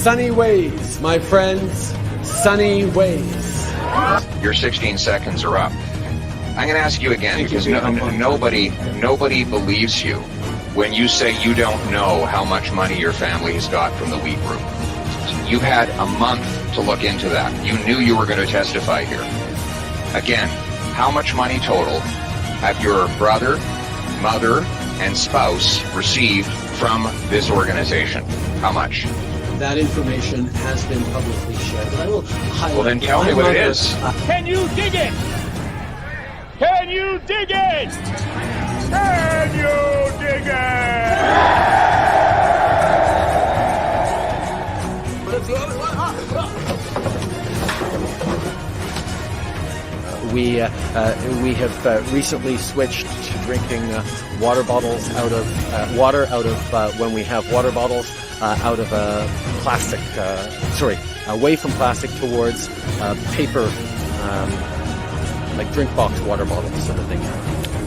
Sunny ways, my friends. Sunny ways. Your 16 seconds are up. I'm going to ask you again because nobody believes you when you say you don't know how much money your family has got from the wheat group. You've had a month to look into that. You knew you were going to testify here. Again, how much money total have your brother, mother, and spouse received from this organization? How much? That information has been publicly shared. I will highlight. Well, then tell me what it is. Can you dig it? Can you dig it? Can you dig it? We have recently switched to drinking water bottles out of water out of when we have water bottles out of plastic. Away from plastic towards paper, like drink box water bottles sort of thing.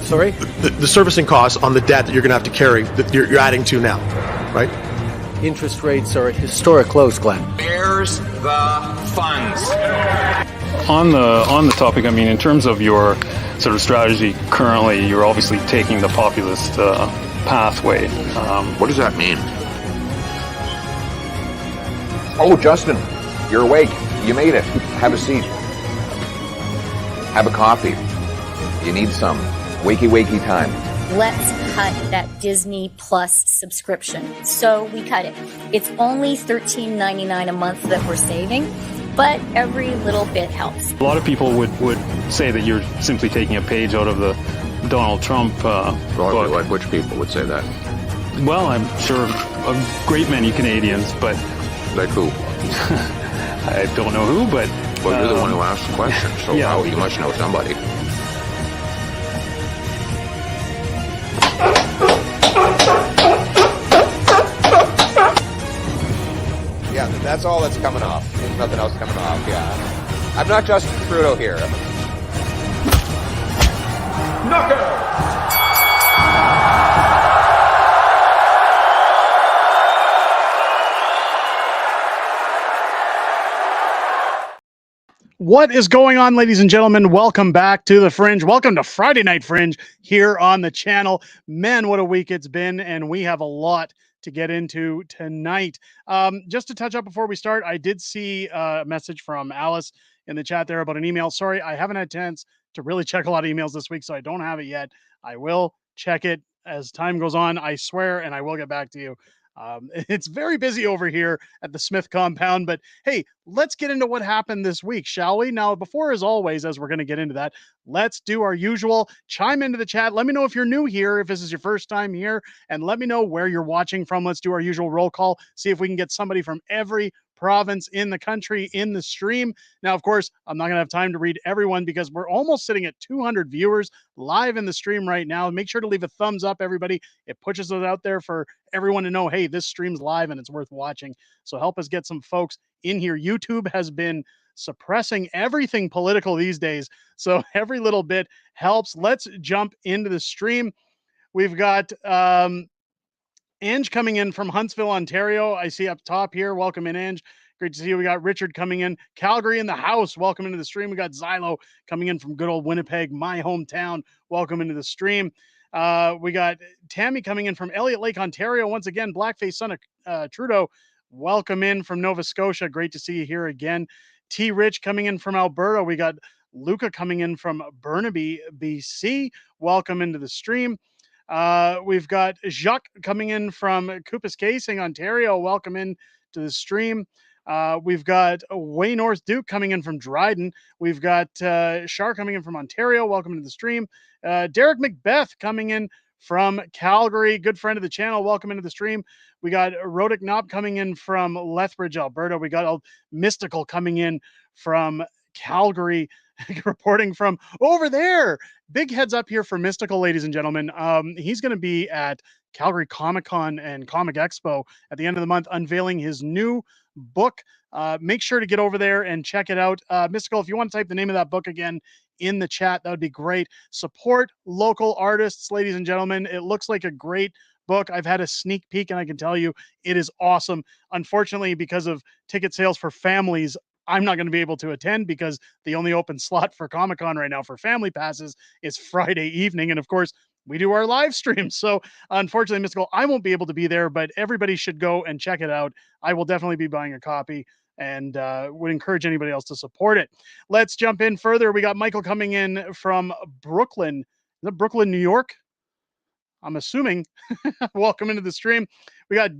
Sorry? The servicing costs on the debt that you're going to have to carry that you're adding to now, right? Interest rates are at historic lows, Glenn. Where's the funds? On the topic, I mean, in terms of your sort of strategy currently, you're obviously taking the populist pathway. What does that mean? Oh, Justin, you're awake. You made it. Have a seat. Have a coffee. You need some. Wakey time. Let's cut that Disney Plus subscription. So we cut it. It's only $13.99 a month that we're saving, but every little bit helps. A lot of people would say that you're simply taking a page out of the Donald Trump book. Like which people would say that? Well, I'm sure a great many Canadians, but... Like who? I don't know who, but... Well, you're the one who asked the question, so yeah. You must know somebody. Yeah, that's all that's coming off. There's nothing else coming off, yeah. I'm not Justin Trudeau here. Knockout! What is going on, ladies and gentlemen? Welcome back to the Fringe. Welcome to Friday Night Fringe here on the channel. Man, what a week it's been, and we have a lot to get into tonight. Just to touch up before we start, I did see a message from Alice in the chat there about an email. Sorry, I haven't had a chance to really check a lot of emails this week, so I don't have it yet. I will check it as time goes on, I swear, and I will get back to you. It's very busy over here at the Smith compound, but hey, let's get into what happened this week, shall we? Now, before, as always, as we're going to get into that, let's do our usual chime into the chat. Let me know if you're new here, if this is your first time here, and let me know where you're watching from. Let's do our usual roll call, see if we can get somebody from every province in the country in the stream. Now, of course, I'm not going to have time to read everyone because we're almost sitting at 200 viewers live in the stream right now. Make sure to leave a thumbs up, everybody. It pushes it out there for everyone to know, hey, this stream's live and it's worth watching. So help us get some folks in here. YouTube has been suppressing everything political these days, so every little bit helps. Let's jump into the stream. We've got Ange coming in from Huntsville, Ontario. I see up top here. Welcome in, Ange. Great to see you. We got Richard coming in. Calgary in the house. Welcome into the stream. We got Xylo coming in from good old Winnipeg, my hometown. Welcome into the stream. We got Tammy coming in from Elliott Lake, Ontario. Once again, blackface son of Trudeau. Welcome in from Nova Scotia. Great to see you here again. T. Rich coming in from Alberta. We got Luca coming in from Burnaby, BC. Welcome into the stream. We've got Jacques coming in from Coopus Casing, Ontario. Welcome in to the stream. We've got Way North Duke coming in from Dryden. We've got Shar coming in from Ontario. Welcome to the stream. Derek Macbeth coming in from Calgary. Good friend of the channel. Welcome into the stream. We got Rodick Knob coming in from Lethbridge, Alberta. We got Mystical coming in from Calgary, reporting from over there. Big heads up here for Mystical, ladies and gentlemen. He's going to be at Calgary Comic-Con and Comic Expo at the end of the month, unveiling his new book. Make sure to get over there and check it out. Mystical, if you want to type the name of that book again in the chat, that would be great. Support local artists, ladies and gentlemen. It looks like a great book. I've had a sneak peek, and I can tell you it is awesome. Unfortunately, because of ticket sales for families, I'm not going to be able to attend because the only open slot for Comic-Con right now for family passes is Friday evening. And of course, we do our live stream. So unfortunately, Mystical, I won't be able to be there, but everybody should go and check it out. I will definitely be buying a copy and would encourage anybody else to support it. Let's jump in further. We got Michael coming in from Brooklyn. Is it Brooklyn, New York? I'm assuming. Welcome into the stream. We got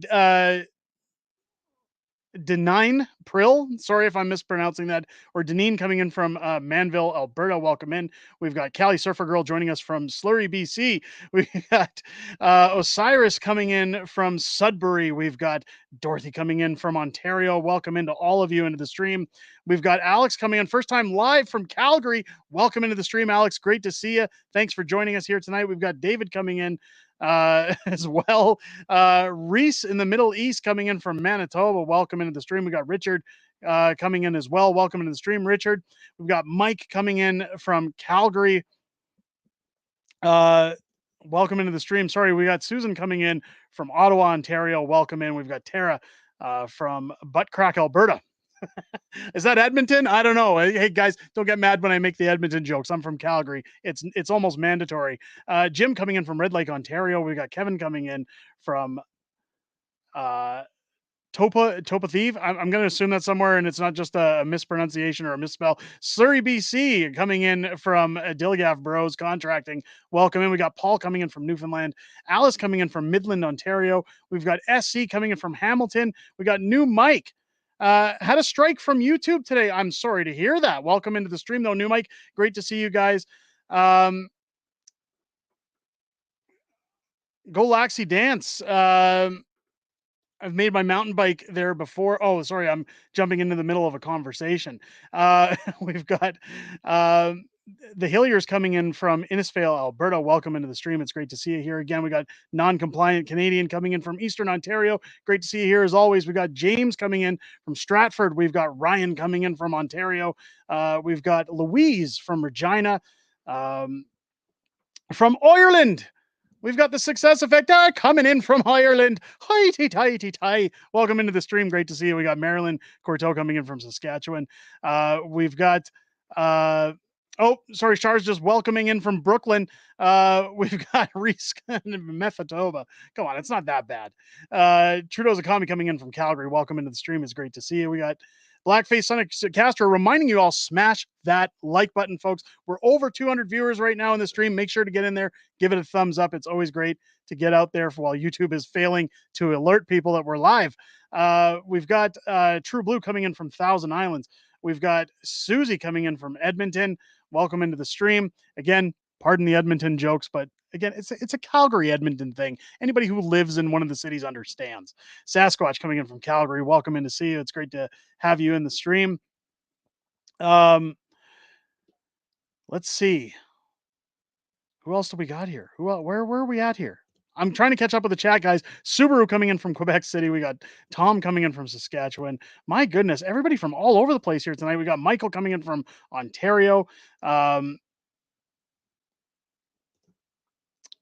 Denine Prill, sorry if I'm mispronouncing that, or Deneen coming in from Manville, Alberta. Welcome in. We've got Callie Surfer Girl joining us from Slurry, BC. We got Osiris coming in from Sudbury. We've got Dorothy coming in from Ontario. Welcome into all of you into the stream. We've got Alex coming in, first time live from Calgary. Welcome into the stream, Alex. Great to see you. Thanks for joining us here tonight. We've got David coming in as well. Reese in the Middle East coming in from Manitoba. Welcome into the stream. We got Richard coming in as well. Welcome into the stream, Richard. We've got Mike coming in from Calgary. Welcome into the stream. Sorry, we got Susan coming in from Ottawa, Ontario. Welcome in. We've got Tara from Butt Crack, Alberta. Is that Edmonton? I don't know. Hey guys, don't get mad when I make the Edmonton jokes. I'm from Calgary. It's almost mandatory. Jim coming in from Red Lake, Ontario. We got Kevin coming in from Topa Thief. I'm going to assume that somewhere, and it's not just a mispronunciation or a misspell. Surrey, BC, coming in from Dilgaff Bros Contracting. Welcome in. We got Paul coming in from Newfoundland. Alice coming in from Midland, Ontario. We've got SC coming in from Hamilton. We got new Mike. Had a strike from YouTube today. I'm sorry to hear that. Welcome into the stream, though, new Mike. Great to see you guys. Go Laxi Dance. I've made my mountain bike there before. Oh, sorry, I'm jumping into the middle of a conversation. We've got the Hilliers coming in from Innisfail, Alberta. Welcome into the stream. It's great to see you here again. We got non-compliant Canadian coming in from Eastern Ontario. Great to see you here as always. We got James coming in from Stratford. We've got Ryan coming in from Ontario. We've got Louise from Regina. From Ireland. We've got the Success Effect coming in from Ireland. Hi-ty-ty-ty-ty. Welcome into the stream. Great to see you. We got Marilyn Courteau coming in from Saskatchewan. We've got, Char's just welcoming in from Brooklyn. We've got Reese Methatoba. Come on, it's not that bad. Trudeau's Economy coming in from Calgary. Welcome into the stream. It's great to see you. We got Blackface Sonic Castro reminding you all, smash that like button, folks. We're over 200 viewers right now in the stream. Make sure to get in there, give it a thumbs up. It's always great to get out there while YouTube is failing to alert people that we're live. We've got True Blue coming in from Thousand Islands. We've got Susie coming in from Edmonton. Welcome into the stream. Again, pardon the Edmonton jokes, but again, it's a Calgary Edmonton thing. Anybody who lives in one of the cities understands. Sasquatch coming in from Calgary. Welcome in to see you. It's great to have you in the stream. Let's see. Who else do we got here? Where are we at here? I'm trying to catch up with the chat, guys. Subaru coming in from Quebec City. We got Tom coming in from Saskatchewan. My goodness, everybody from all over the place here tonight. We got Michael coming in from Ontario.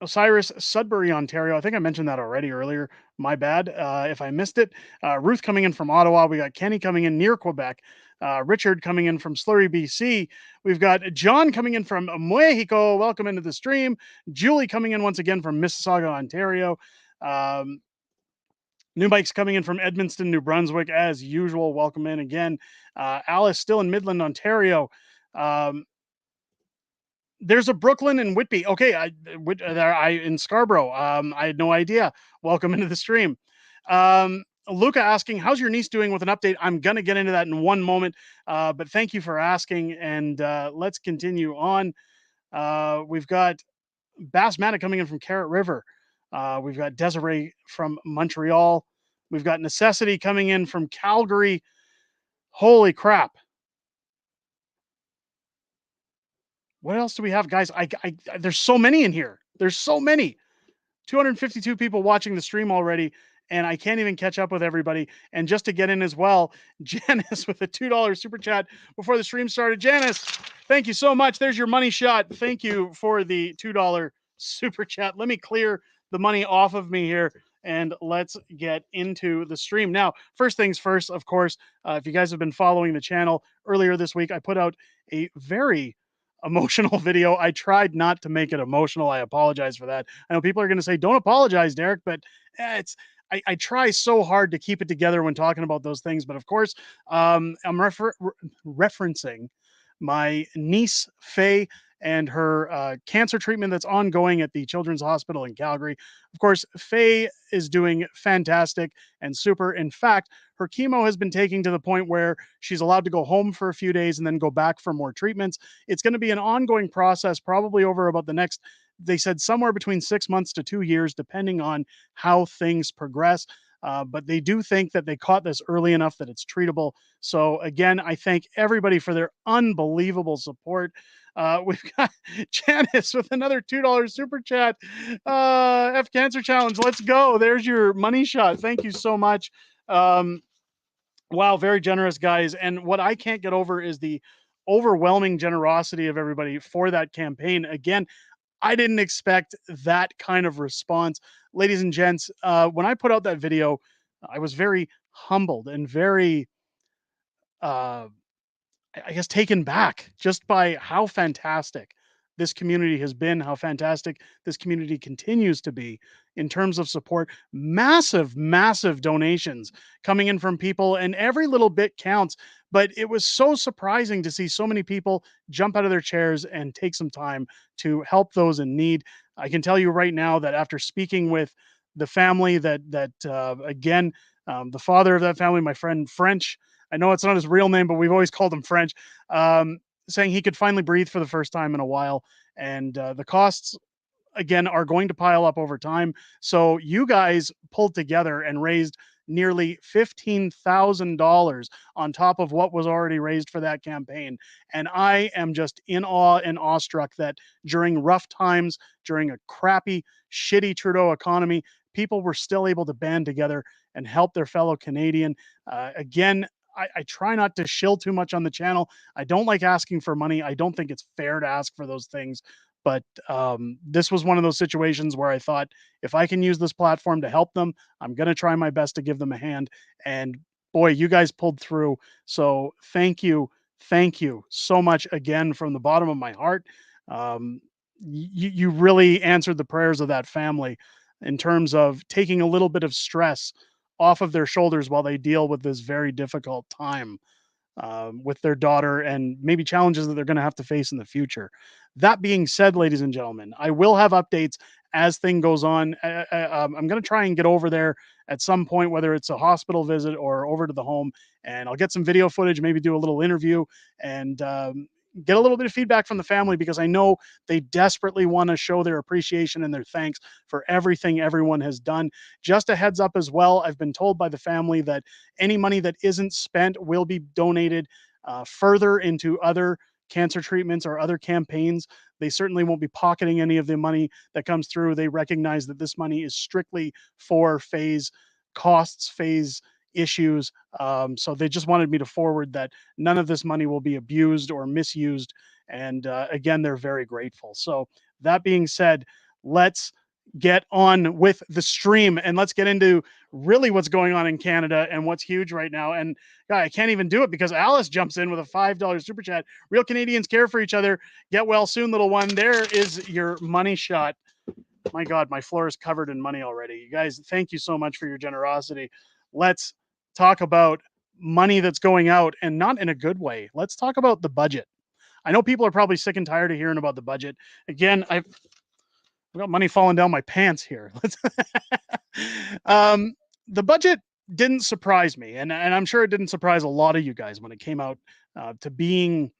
Osiris, Sudbury, Ontario. I think I mentioned that already earlier. My bad if I missed it. Ruth coming in from Ottawa. We got Kenny coming in near Quebec. Richard coming in from Slurry, BC. We've got John coming in from Mexico. Welcome into the stream. Julie coming in once again from Mississauga, Ontario. New Mike's coming in from Edmundston, New Brunswick, as usual. Welcome in again. Alice still in Midland, Ontario. There's a Brooklyn and Whitby. Okay, I in Scarborough. I had no idea. Welcome into the stream. Luca asking, how's your niece doing with an update? I'm going to get into that in one moment, but thank you for asking, and let's continue on. We've got Bassmatic coming in from Carrot River. We've got Desiree from Montreal. We've got Necessity coming in from Calgary. Holy crap. What else do we have, guys? There's so many in here. There's so many. 252 people watching the stream already, and I can't even catch up with everybody. And just to get in as well, Janice with a $2 super chat before the stream started. Janice, thank you so much. There's your money shot. Thank you for the $2 super chat. Let me clear the money off of me here, and let's get into the stream. Now, first things first, of course, if you guys have been following the channel, earlier this week, I put out a very emotional video. I tried not to make it emotional. I apologize for that. I know people are going to say, don't apologize, Derek, but I try so hard to keep it together when talking about those things. But of course, I'm referencing my niece, Faye, and her cancer treatment that's ongoing at the Children's Hospital in Calgary. Of course, Faye is doing fantastic and super. In fact, her chemo has been taking to the point where she's allowed to go home for a few days and then go back for more treatments. It's going to be an ongoing process, probably over about the next, they said somewhere between 6 months to 2 years, depending on how things progress. But they do think that they caught this early enough that it's treatable. So again, I thank everybody for their unbelievable support. We've got Janice with another $2 super chat. F Cancer Challenge. Let's go. There's your money shot. Thank you so much. Wow, very generous, guys. And what I can't get over is the overwhelming generosity of everybody for that campaign. Again, I didn't expect that kind of response. Ladies and gents, when I put out that video, I was very humbled and very, I guess, taken back just by how fantastic this community has been, how fantastic this community continues to be in terms of support. Massive, massive donations coming in from people, and every little bit counts. But it was so surprising to see so many people jump out of their chairs and take some time to help those in need. I can tell you right now that after speaking with the family, again, the father of that family, my friend French, I know it's not his real name, but we've always called him French, saying he could finally breathe for the first time in a while. And the costs, again, are going to pile up over time. So you guys pulled together and raised nearly $15,000 on top of what was already raised for that campaign. And I am just in awe and awestruck that during rough times, during a crappy, shitty Trudeau economy, people were still able to band together and help their fellow Canadian. Again, I try not to shill too much on the channel. I don't like asking for money. I don't think it's fair to ask for those things. But this was one of those situations where I thought, if I can use this platform to help them, I'm going to try my best to give them a hand. And boy, you guys pulled through. So thank you. Thank you so much again from the bottom of my heart. You really answered the prayers of that family in terms of taking a little bit of stress off of their shoulders while they deal with this very difficult time with their daughter and maybe challenges that they're going to have to face in the future. That being said, ladies and gentlemen, I will have updates as thing goes on. I'm going to try and get over there at some point, whether it's a hospital visit or over to the home, and I'll get some video footage, maybe do a little interview, and get a little bit of feedback from the family, because I know they desperately want to show their appreciation and their thanks for everything everyone has done. Just a heads up as well, I've been told by the family that any money that isn't spent will be donated further into other cancer treatments or other campaigns. They certainly won't be pocketing any of the money that comes through. They recognize that this money is strictly for phase costs, phase issues. So they just wanted me to forward that none of this money will be abused or misused. And again, they're very grateful. So that being said, let's get on with the stream and let's get into really what's going on in Canada and what's huge right now. And God, I can't even do it because Alice jumps in with a $5 super chat. Real Canadians care for each other. Get well soon, little one. There is your money shot. My God, my floor is covered in money already. You guys, thank you so much for your generosity. Let's talk about money that's going out, and not in a good way. Let's talk about the budget. I know people are probably sick and tired of hearing about the budget. Again, I've got money falling down my pants here. The budget didn't surprise me, and I'm sure it didn't surprise a lot of you guys when it came out to being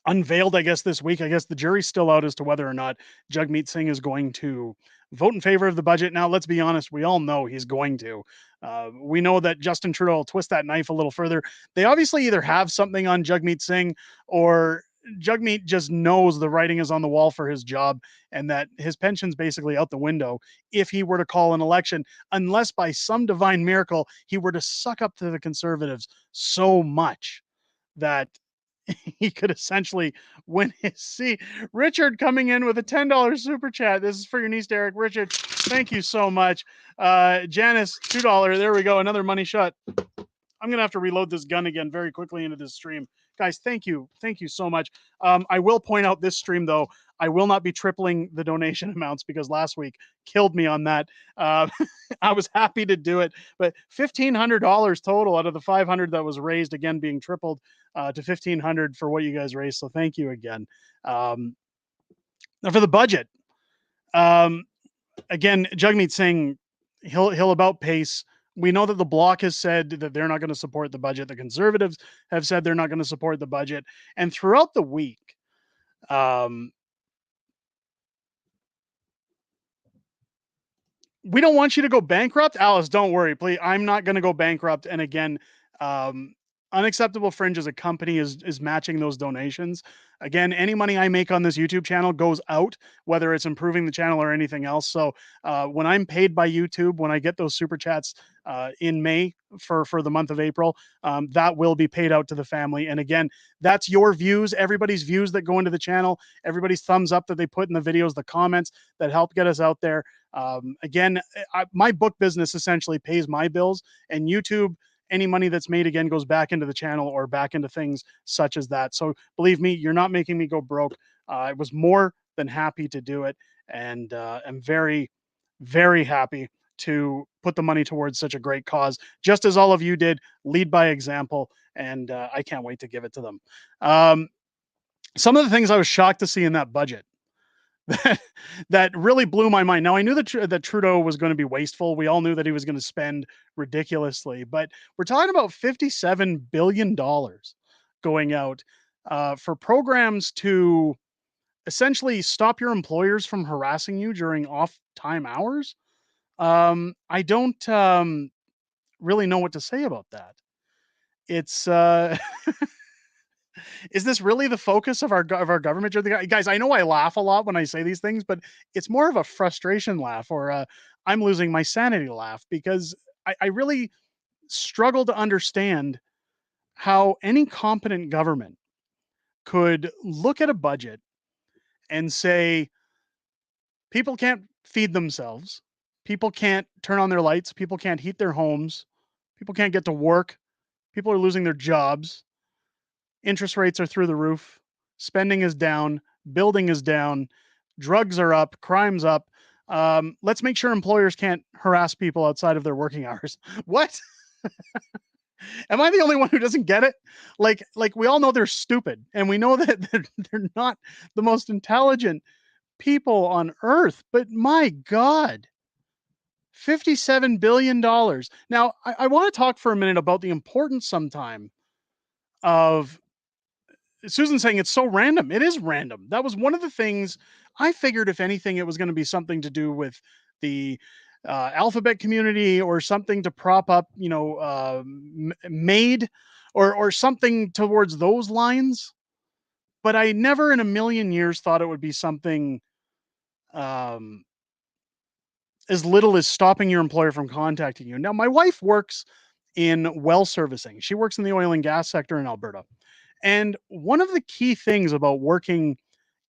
unveiled, I guess, this week. I guess the jury's still out as to whether or not Jagmeet Singh is going to vote in favor of the budget. Now, let's be honest, we all know he's going to. We know that Justin Trudeau will twist that knife a little further. They obviously either have something on Jagmeet Singh, or Jagmeet just knows the writing is on the wall for his job and that his pension's basically out the window if he were to call an election, unless by some divine miracle he were to suck up to the Conservatives so much that he could essentially win his seat. Richard coming in with a $10 super chat. This is for your niece, Derek. Richard, Thank you so much. Janice, $2. There we go. Another money shot. I'm going to have to reload this gun again very quickly into this stream. Guys, thank you. Thank you so much. I will point out this stream, though, I will not be tripling the donation amounts because last week killed me on that. I was happy to do it, but $1,500 total out of the $500 that was raised, again, being tripled to $1,500 for what you guys raised. So thank you again. Now for the budget, again, Jagmeet Singh, he'll about pace. We know that the Bloc has said that they're not going to support the budget. The Conservatives have said they're not going to support the budget. And throughout the week, we don't want you to go bankrupt. Alice, don't worry, please. I'm not going to go bankrupt. And again, Unacceptable Fringe as a company is matching those donations. Again, any money I make on this YouTube channel goes out, whether it's improving the channel or anything else. So when I'm paid by YouTube, when I get those super chats in May for the month of April, that will be paid out to the family. And again, that's your views, everybody's views that go into the channel, everybody's thumbs up that they put in the videos, the comments that help get us out there. Again, my book business essentially pays my bills, and YouTube, any money that's made again goes back into the channel or back into things such as that. So believe me, you're not making me go broke. I was more than happy to do it, and I'm very, very happy to put the money towards such a great cause, just as all of you did. Lead by example, and I can't wait to give it to them. Some of the things I was shocked to see in that budget that really blew my mind. Now, I knew that Trudeau was going to be wasteful. We all knew that he was going to spend ridiculously, but we're talking about $57 billion going out for programs to essentially stop your employers from harassing you during off-time hours. I don't really know what to say about that. It's is this really the focus of our government? Guys, I know I laugh a lot when I say these things, but it's more of a frustration laugh or a I'm losing my sanity laugh, because I really struggle to understand how any competent government could look at a budget and say people can't feed themselves, people can't turn on their lights, people can't heat their homes, people can't get to work, people are losing their jobs, interest rates are through the roof, spending is down, building is down, drugs are up, crime's up. Let's make sure employers can't harass people outside of their working hours. What? Am I the only one who doesn't get it? Like we all know they're stupid, and we know that they're not the most intelligent people on earth, but my God, $57 billion. Now, I want to talk for a minute about the importance sometime of Susan saying it's so random. It is random. That was one of the things I figured, if anything, it was going to be something to do with the alphabet community or something to prop up, MAID or something towards those lines. But I never in a million years thought it would be something as little as stopping your employer from contacting you. Now, my wife works in well servicing. She works in the oil and gas sector in Alberta. And one of the key things about working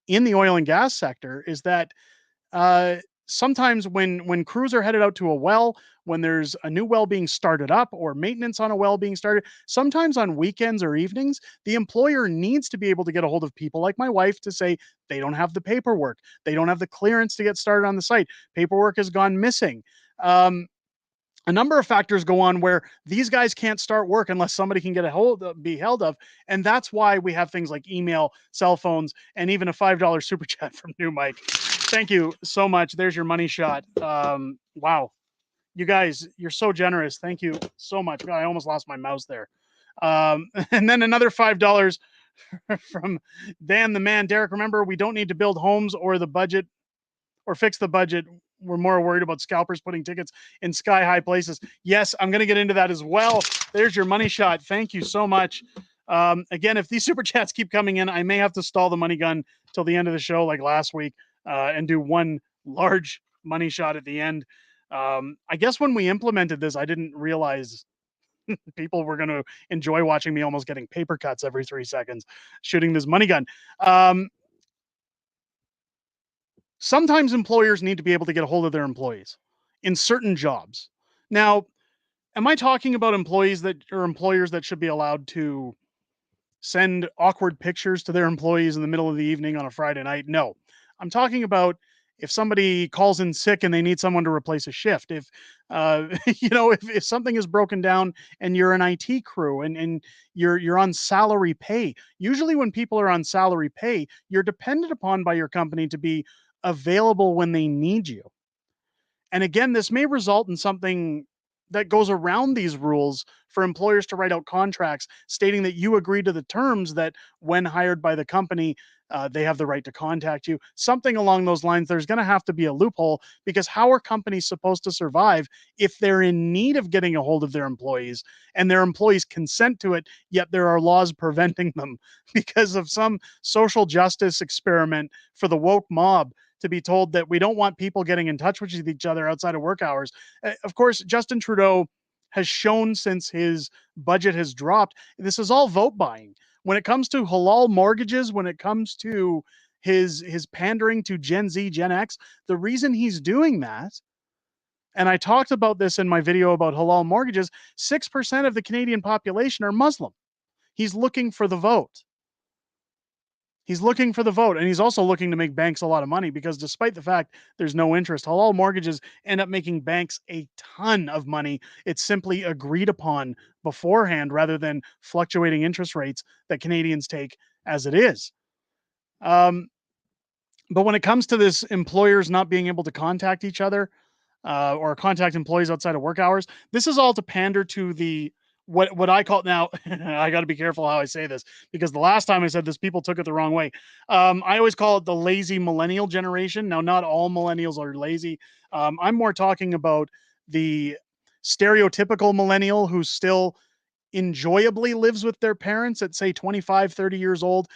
in the oil and gas sector is that sometimes when crews are headed out to a well, when there's a new well being started up or maintenance on a well being started, sometimes on weekends or evenings, the employer needs to be able to get a hold of people like my wife to say they don't have the paperwork, they don't have the clearance to get started on the site, paperwork has gone missing. A number of factors go on where these guys can't start work unless somebody can get be held of. And that's why we have things like email, cell phones, and even a $5 super chat from New Mike. Thank you so much. There's your money shot. Wow. You guys, you're so generous. Thank you so much. I almost lost my mouse there. And then another $5 from Dan the Man. Derek, remember, we don't need to build homes or the budget or fix the budget. We're more worried about scalpers putting tickets in sky high places. Yes, I'm going to get into that as well. There's your money shot. Thank you so much. Again, if these super chats keep coming in, I may have to stall the money gun till the end of the show, like last week, and do one large money shot at the end. I guess when we implemented this, I didn't realize people were going to enjoy watching me almost getting paper cuts every 3 seconds shooting this money gun. sometimes employers need to be able to get a hold of their employees in certain jobs. Now, am I talking about employees that or employers that should be allowed to send awkward pictures to their employees in the middle of the evening on a Friday night? No. I'm talking about if somebody calls in sick and they need someone to replace a shift. If if something is broken down and you're an IT crew and you're on salary pay. Usually when people are on salary pay, you're dependent upon by your company to be available when they need you. And again, this may result in something that goes around these rules for employers to write out contracts stating that you agree to the terms that when hired by the company, they have the right to contact you. Something along those lines. There's going to have to be a loophole because how are companies supposed to survive if they're in need of getting a hold of their employees and their employees consent to it, yet there are laws preventing them because of some social justice experiment for the woke mob to be told that we don't want people getting in touch with each other outside of work hours. Of course, Justin Trudeau has shown since his budget has dropped, this is all vote buying. When it comes to halal mortgages, when it comes to his pandering to Gen Z, Gen X, the reason he's doing that, and I talked about this in my video about halal mortgages, 6% of the Canadian population are Muslim. He's looking for the vote. He's looking for the vote, and he's also looking to make banks a lot of money because despite the fact there's no interest, halal mortgages end up making banks a ton of money. It's simply agreed upon beforehand rather than fluctuating interest rates that Canadians take as it is. But when it comes to this employers not being able to contact each other or contact employees outside of work hours, this is all to pander to the what I call now. I got to be careful how I say this because the last time I said this, people took it the wrong way. I always call it the lazy millennial generation. Now, not all millennials are lazy. I'm more talking about the stereotypical millennial who still enjoyably lives with their parents at say 25, 30 years old,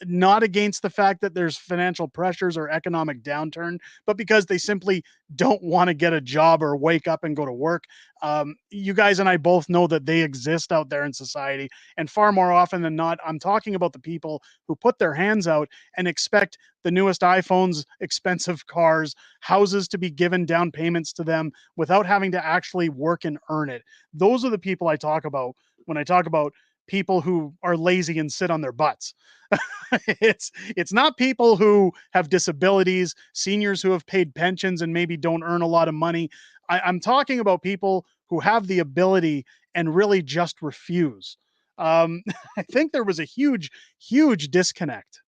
not against the fact that there's financial pressures or economic downturn, but because they simply don't want to get a job or wake up and go to work. You guys and I both know that they exist out there in society. And far more often than not, I'm talking about the people who put their hands out and expect the newest iPhones, expensive cars, houses to be given down payments to them without having to actually work and earn it. Those are the people I talk about when I talk about people who are lazy and sit on their butts. It's not people who have disabilities, seniors who have paid pensions and maybe don't earn a lot of money. I'm talking about people who have the ability and really just refuse. I think there was a huge disconnect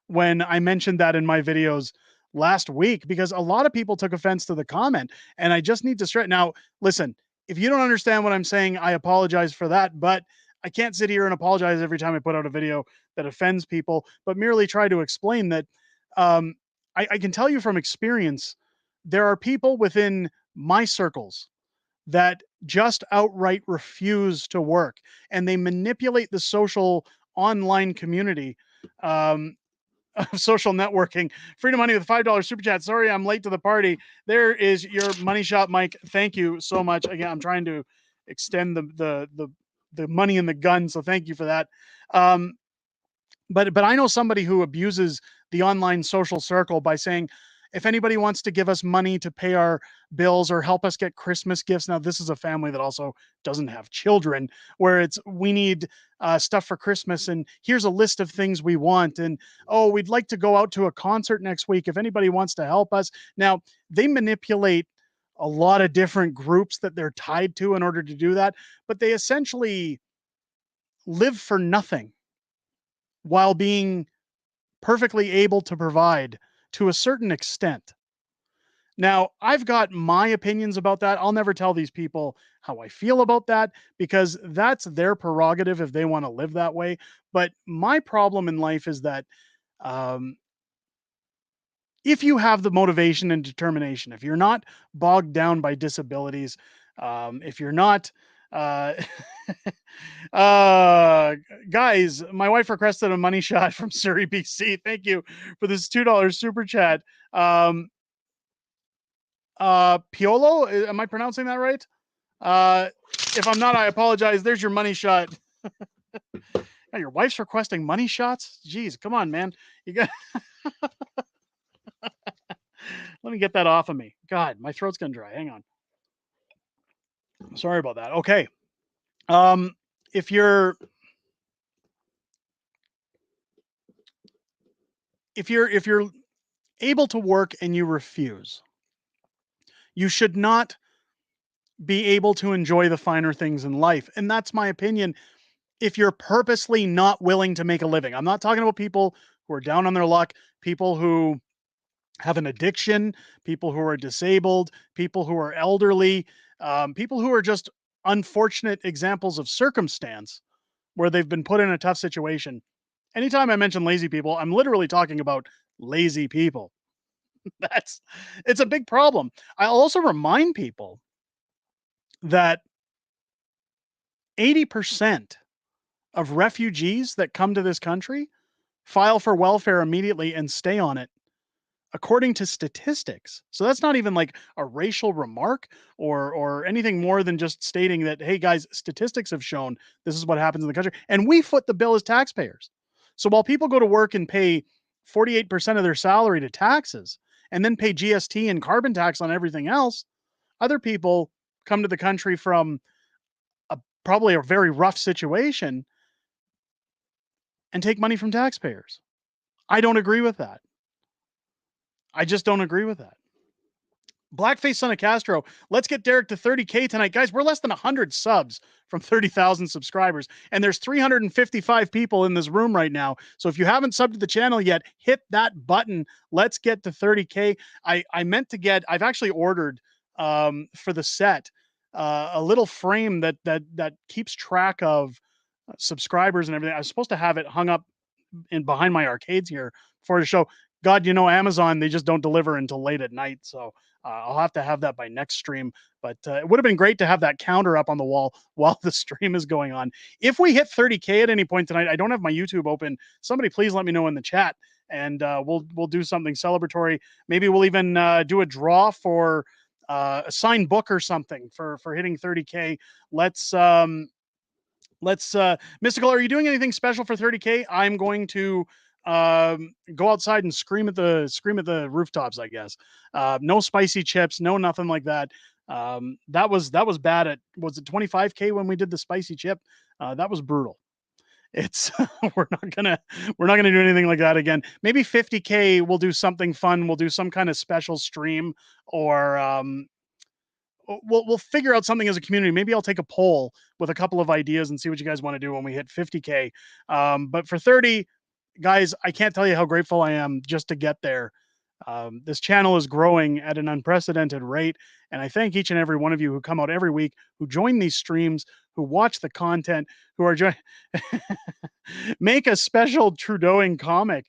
when I mentioned that in my videos last week because a lot of people took offense to the comment, and I just need to straighten. Now, listen, if you don't understand what I'm saying, I apologize for that, but I can't sit here and apologize every time I put out a video that offends people, but merely try to explain that I can tell you from experience, there are people within my circles that just outright refuse to work and they manipulate the social online community of social networking. Freedom Money with $5 super chat. Sorry, I'm late to the party. There is your money shot, Mike. Thank you so much. Again, I'm trying to extend the money in the gun, so thank you for that. But I know somebody who abuses the online social circle by saying, if anybody wants to give us money to pay our bills or help us get Christmas gifts. Now, this is a family that also doesn't have children, where it's we need stuff for Christmas, and here's a list of things we want. And oh, we'd like to go out to a concert next week. If anybody wants to help us. Now, they manipulate a lot of different groups that they're tied to in order to do that, but they essentially live for nothing while being perfectly able to provide to a certain extent. Now, I've got my opinions about that. I'll never tell these people how I feel about that because that's their prerogative if they want to live that way. But my problem in life is that if you have the motivation and determination, if you're not bogged down by disabilities, if you're not guys, my wife requested a money shot from Surrey, BC. Thank you for this $2 super chat. Piolo, am I pronouncing that right? If I'm not, I apologize. There's your money shot. Now, your wife's requesting money shots? Jeez, come on, man. You got me get that off of me. God, my throat's gonna dry. Hang on. Sorry about that. Okay. If you're able to work and you refuse, you should not be able to enjoy the finer things in life. And that's my opinion. If you're purposely not willing to make a living, I'm not talking about people who are down on their luck, people who have an addiction, people who are disabled, people who are elderly, people who are just unfortunate examples of circumstance where they've been put in a tough situation. Anytime I mention lazy people, I'm literally talking about lazy people. It's a big problem. I also remind people that 80% of refugees that come to this country file for welfare immediately and stay on it, according to statistics. So that's not even like a racial remark or anything more than just stating that, hey guys, statistics have shown this is what happens in the country, and we foot the bill as taxpayers. So while people go to work and pay 48% of their salary to taxes and then pay GST and carbon tax on everything else, other people come to the country from probably a very rough situation and take money from taxpayers. I don't agree with that. I just don't agree with that. Blackface Son of Castro, let's get Derek to 30K tonight. Guys, we're less than 100 subs from 30,000 subscribers, and there's 355 people in this room right now. So if you haven't subbed to the channel yet, hit that button. Let's get to 30K. I meant to get, I've actually ordered for the set a little frame that keeps track of subscribers and everything. I was supposed to have it hung up in behind my arcades here for the show. God, Amazon, they just don't deliver until late at night. So I'll have to have that by next stream. But it would have been great to have that counter up on the wall while the stream is going on. If we hit 30K at any point tonight, I don't have my YouTube open. Somebody please let me know in the chat, and we'll do something celebratory. Maybe we'll even do a draw for a signed book or something for hitting 30K. Let's Mystical, are you doing anything special for 30K? I'm going to go outside and scream at the rooftops, I guess. No spicy chips, no nothing like that. That was bad at, was it 25K when we did the spicy chip? That was brutal. It's we're not gonna do anything like that again. Maybe 50K we'll do something fun. We'll do some kind of special stream, or we'll figure out something as a community. Maybe I'll take a poll with a couple of ideas and see what you guys want to do when we hit 50K. But for 30, guys, I can't tell you how grateful I am just to get there. This channel is growing at an unprecedented rate, and I thank each and every one of you who come out every week, who join these streams, who watch the content, who are make a special Trudeauing comic.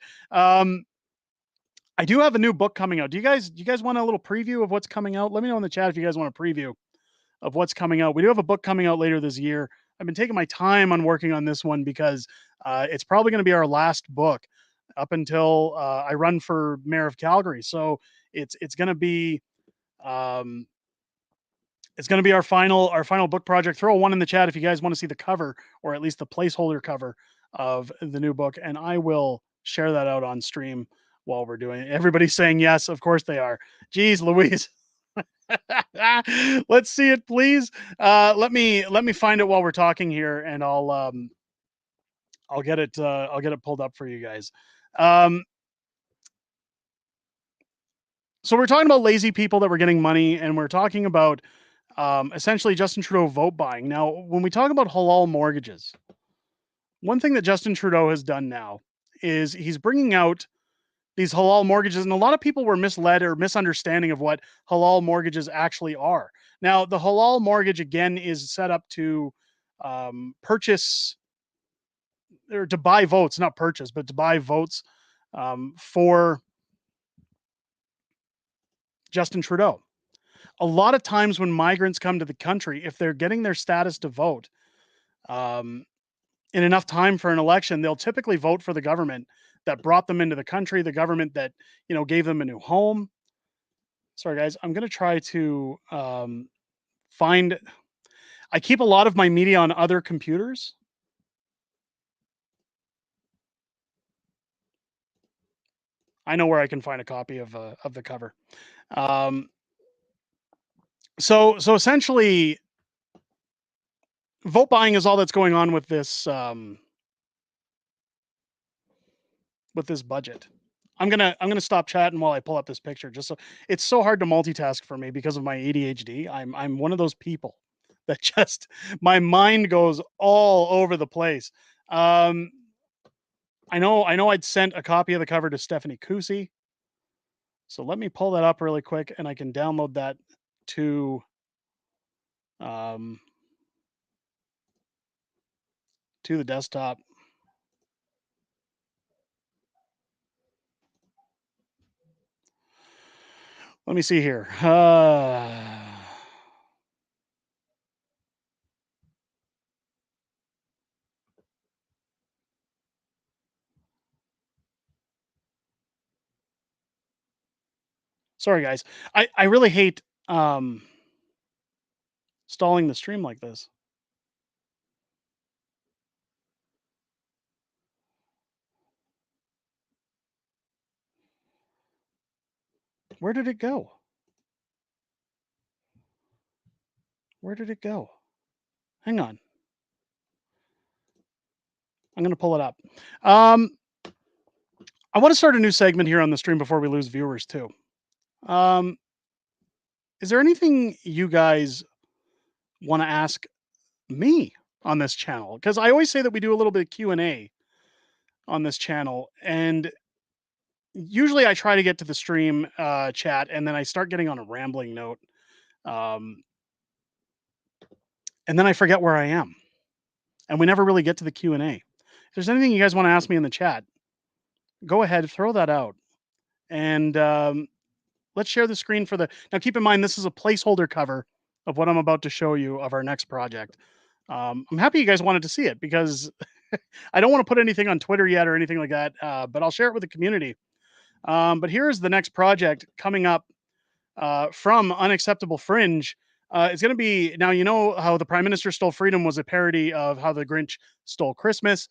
I do have a new book coming out. Do you guys want a little preview of what's coming out? Let me know in the chat if you guys want a preview of what's coming out. We do have a book coming out later this year. I've been taking my time on working on this one because it's probably going to be our last book up until I run for mayor of Calgary. So it's going to be our final book project. Throw a 1 in the chat if you guys want to see the cover, or at least the placeholder cover of the new book, and I will share that out on stream while we're doing it. Everybody's saying yes, of course they are. Geez, Louise. Let's see it, please. Let me find it while we're talking here, and I'll get it pulled up for you guys. So we're talking about lazy people that were getting money, and we're talking about essentially Justin Trudeau vote buying. Now, when we talk about halal mortgages, one thing that Justin Trudeau has done now is he's bringing out these halal mortgages, and a lot of people were misled or misunderstanding of what halal mortgages actually are. Now, the halal mortgage, again, is set up to purchase, or to buy votes, not purchase, but to buy votes for Justin Trudeau. A lot of times when migrants come to the country, if they're getting their status to vote in enough time for an election, they'll typically vote for the government that brought them into the country, the government that, gave them a new home. Sorry, guys, I'm going to try to find, I keep a lot of my media on other computers. I know where I can find a copy of the cover. So essentially, vote buying is all that's going on with this budget. I'm gonna stop chatting while I pull up this picture. Just so it's so hard to multitask for me because of my ADHD. I'm one of those people that just my mind goes all over the place. Um, I know I'd sent a copy of the cover to Stephanie Kusi. So let me pull that up really quick and I can download that to um, to the desktop. Let me see here. Sorry, guys. I really hate stalling the stream like this. Where did it go? Where did it go? Hang on. I'm going to pull it up. I want to start a new segment here on the stream before we lose viewers too. Is there anything you guys want to ask me on this channel? Because I always say that we do a little bit of Q&A on this channel, and usually I try to get to the stream chat, and then I start getting on a rambling note, and then I forget where I am, and we never really get to the Q&A. If there's anything you guys want to ask me in the chat, go ahead, throw that out, and let's share the screen for the. Now, keep in mind this is a placeholder cover of what I'm about to show you of our next project. I'm happy you guys wanted to see it because I don't want to put anything on Twitter yet or anything like that, but I'll share it with the community. But here's the next project coming up from Unacceptable Fringe. It's going to be now. You know how the Prime Minister Stole Freedom was a parody of how the Grinch stole Christmas.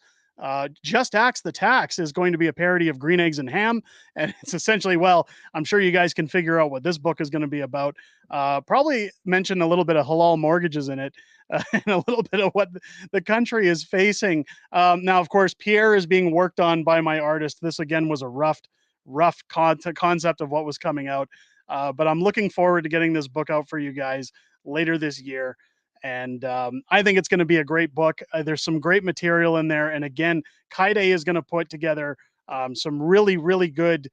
Just Axe the Tax is going to be a parody of Green Eggs and Ham, and it's essentially, well, I'm sure you guys can figure out what this book is going to be about. Probably mention a little bit of halal mortgages in it, and a little bit of what the country is facing. Now, of course, Pierre is being worked on by my artist. This again was a rough concept of what was coming out. But I'm looking forward to getting this book out for you guys later this year. And I think it's going to be a great book. There's some great material in there. And again, Kaide is going to put together some really, really good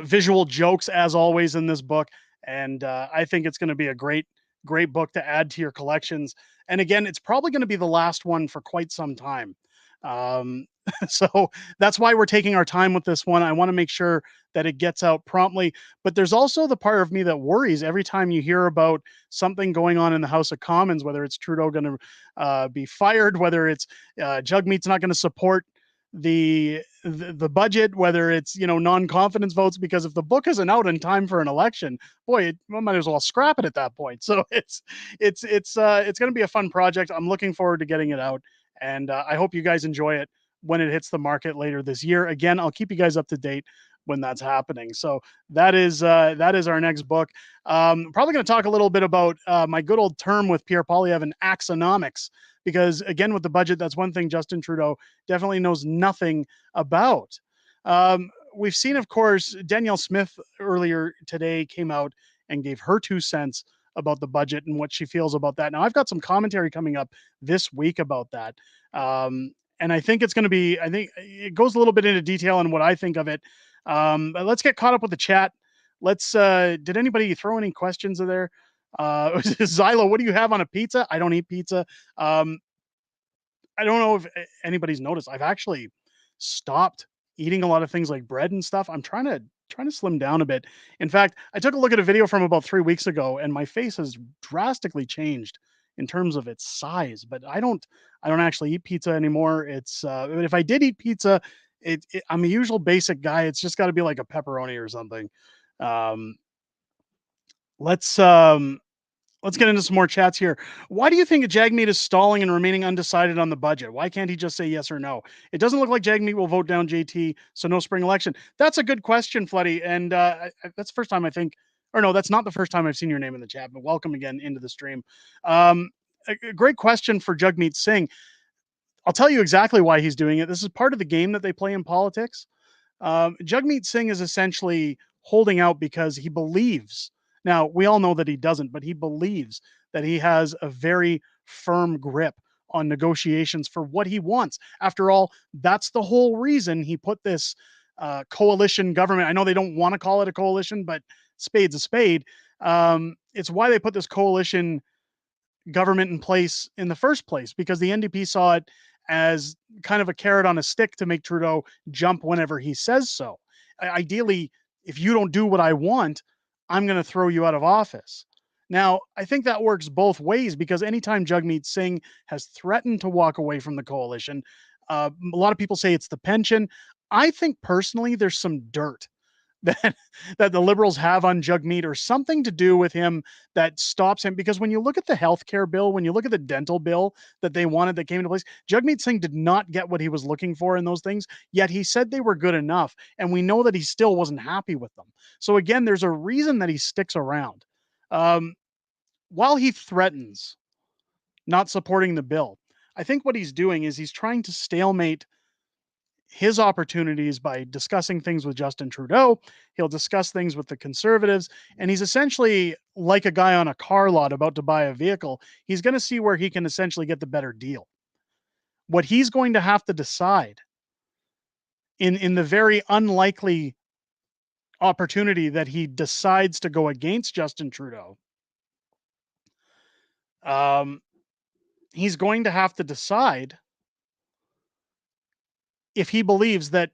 visual jokes, as always, in this book. And I think it's going to be a great book to add to your collections. And again, it's probably going to be the last one for quite some time. So that's why we're taking our time with this one. I want to make sure that it gets out promptly. But there's also the part of me that worries every time you hear about something going on in the House of Commons, whether it's Trudeau going to be fired, whether it's Jugmeat's not going to support the budget, whether it's non-confidence votes, because if the book isn't out in time for an election, boy, we might as well scrap it at that point. So it's going to be a fun project. I'm looking forward to getting it out, and I hope you guys enjoy it when it hits the market later this year. Again, I'll keep you guys up to date when that's happening. So that is our next book. Probably going to talk a little bit about my good old term with Pierre Poilievre and axonomics, because again, with the budget, that's one thing Justin Trudeau definitely knows nothing about. We've seen, of course, Danielle Smith earlier today came out and gave her 2 cents about the budget and what she feels about that. Now, I've got some commentary coming up this week about that. And I think it's going to be, I think it goes a little bit into detail on what I think of it. But let's get caught up with the chat. Did anybody throw any questions in there? Zylo, what do you have on a pizza? I don't eat pizza. I don't know if anybody's noticed. I've actually stopped eating a lot of things like bread and stuff. I'm trying to slim down a bit. In fact, I took a look at a video from about 3 weeks ago, and my face has drastically changed in terms of its size. But I don't actually eat pizza anymore. It's if I did eat pizza, I'm a usual basic guy. It's just got to be like a pepperoni or something. Let's Let's get into some more chats here. Why do you think Jagmeet is stalling and remaining undecided on the budget? Why can't he just say yes or no? It doesn't look like Jagmeet will vote down JT, so no spring election. That's a good question, Floody. And that's the first time I think, or no, that's not the first time I've seen your name in the chat, but welcome again into the stream. A great question for Jagmeet Singh. I'll tell you exactly why he's doing it. This is part of the game that they play in politics. Jagmeet Singh is essentially holding out because he believes. Now, we all know that he doesn't, but he believes that he has a very firm grip on negotiations for what he wants. After all, that's the whole reason he put this coalition government. I know they don't want to call it a coalition, but spade's a spade. It's why they put this coalition government in place in the first place, because the NDP saw it as kind of a carrot on a stick to make Trudeau jump whenever he says so. Ideally, if you don't do what I want, I'm going to throw you out of office. Now, I think that works both ways, because anytime Jagmeet Singh has threatened to walk away from the coalition, a lot of people say it's the pension. I think personally there's some dirt that the Liberals have on Jagmeet, or something to do with him that stops him. Because when you look at the healthcare bill, when you look at the dental bill that they wanted that came into place, Jagmeet Singh did not get what he was looking for in those things, yet he said they were good enough. And we know that he still wasn't happy with them. So again, there's a reason that he sticks around. While he threatens not supporting the bill, I think what he's doing is he's trying to stalemate his opportunities by discussing things with Justin Trudeau. He'll discuss things with the Conservatives, and he's essentially like a guy on a car lot about to buy a vehicle. He's going to see where he can essentially get the better deal. What he's going to have to decide in the very unlikely opportunity that he decides to go against Justin Trudeau, he's going to have to decide if he believes that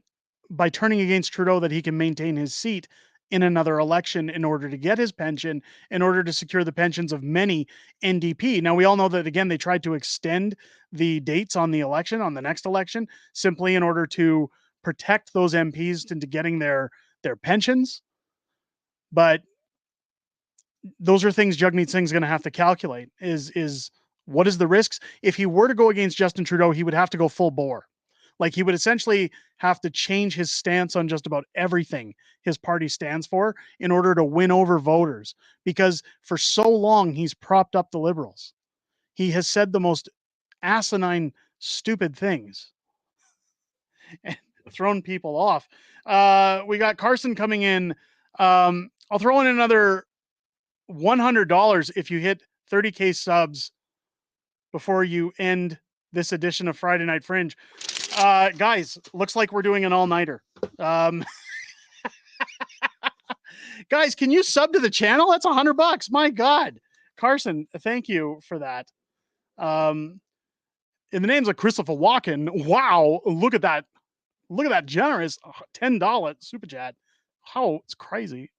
by turning against Trudeau that he can maintain his seat in another election in order to get his pension, in order to secure the pensions of many NDP. Now, we all know that, again, they tried to extend the dates on the election, on the next election, simply in order to protect those MPs into getting their pensions. But those are things Jagmeet Singh's going to have to calculate, is what is the risks? If he were to go against Justin Trudeau, he would have to go full bore. Like, he would essentially have to change his stance on just about everything his party stands for in order to win over voters. Because for so long, he's propped up the Liberals. He has said the most asinine, stupid things and thrown people off. We got Carson coming in. I'll throw in another $100 if you hit 30K subs before you end this edition of Friday Night Fringe. Guys, looks like we're doing an all-nighter. Guys, can you sub to the channel? That's $100. My God. Carson, thank you for that. In the names of Christopher Walken, wow, look at that. Look at that generous $10 super chat. How it's crazy.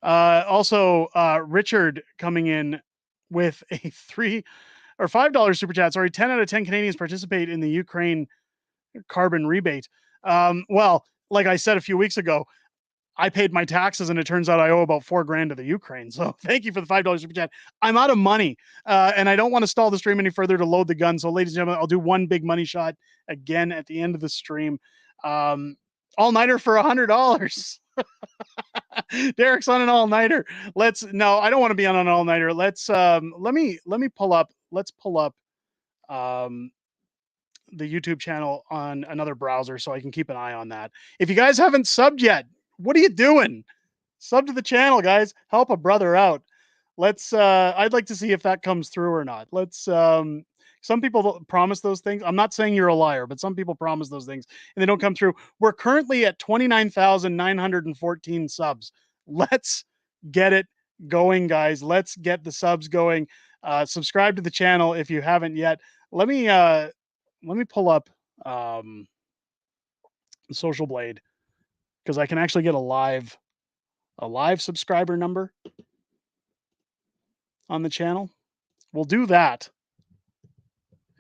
Also, Richard coming in with a $3 or $5 super chat. Sorry, 10 out of 10 Canadians participate in the Ukraine carbon rebate. Well, like I said a few weeks ago, I paid my taxes and it turns out I owe about $4,000 to the Ukraine. So thank you for the $5 super chat. I'm out of money and I don't want to stall the stream any further to load the gun. So ladies and gentlemen, I'll do one big money shot again at the end of the stream. All-nighter for $100. Derek's on an all-nighter. No, I don't want to be on an all-nighter. Let me pull up the YouTube channel on another browser so I can keep an eye on that. If you guys haven't subbed yet, what are you doing? Sub to the channel, guys. Help a brother out. I'd like to see if that comes through or not. Some people promise those things. I'm not saying you're a liar, but some people promise those things and they don't come through. We're currently at 29,914 subs. Let's get it going, guys. Let's get the subs going. Subscribe to the channel if you haven't yet. Let me pull up Social Blade, because I can actually get a live subscriber number on the channel. We'll do that.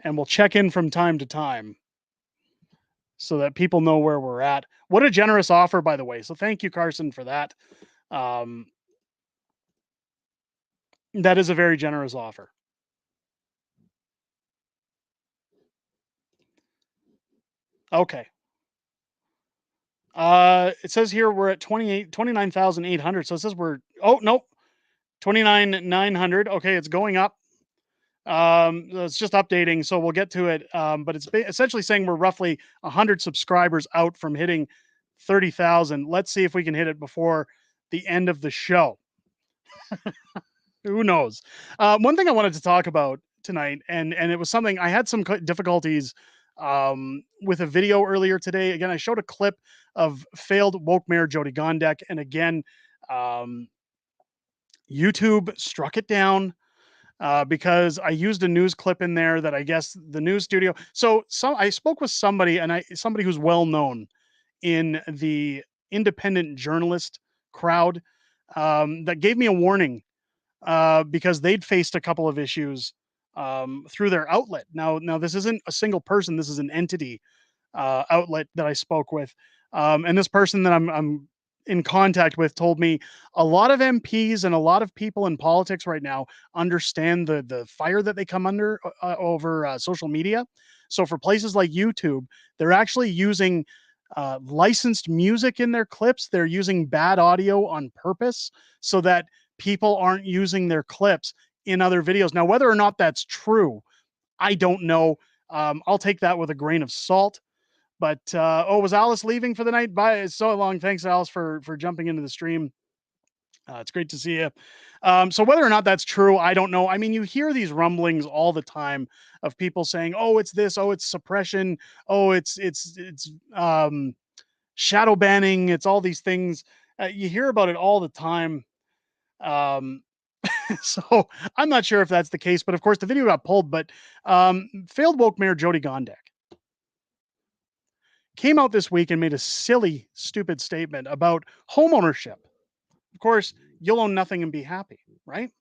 And we'll check in from time to time so that people know where we're at. What a generous offer, by the way. So thank you, Carson, for that. That is a very generous offer. Okay. It says here we're at 29,800. So it says we're, oh, nope, 29,900. Okay, it's going up. It's just updating, so we'll get to it. But it's essentially saying we're roughly 100 subscribers out from hitting 30,000. Let's see if we can hit it before the end of the show. Who knows? One thing I wanted to talk about tonight, and it was something I had some difficulties with a video earlier today. Again, I showed a clip of failed woke mayor Jody Gondek, and again, um, YouTube struck it down because I used a news clip in there that I guess the news studio. So I spoke with somebody, and somebody who's well known in the independent journalist crowd, that gave me a warning because they'd faced a couple of issues through their outlet. Now this isn't a single person. This is an entity outlet that I spoke with, and this person that I'm in contact with told me a lot of MPs and a lot of people in politics right now understand the fire that they come under over social media. So for places like YouTube, they're actually using licensed music in their clips. They're using bad audio on purpose so that people aren't using their clips in other videos. Now, whether or not that's true, I don't know. I'll take that with a grain of salt. But was Alice leaving for the night? Bye. So long. Thanks, Alice, for jumping into the stream. It's great to see you. So whether or not that's true, I don't know. I mean, you hear these rumblings all the time of people saying, "Oh, it's this. Oh, it's suppression. Oh, it's shadow banning. It's all these things." You hear about it all the time. Um, so I'm not sure if that's the case, but of course the video got pulled. But failed woke mayor Jody Gondek came out this week and made a silly, stupid statement about homeownership. Of course, you'll own nothing and be happy, right?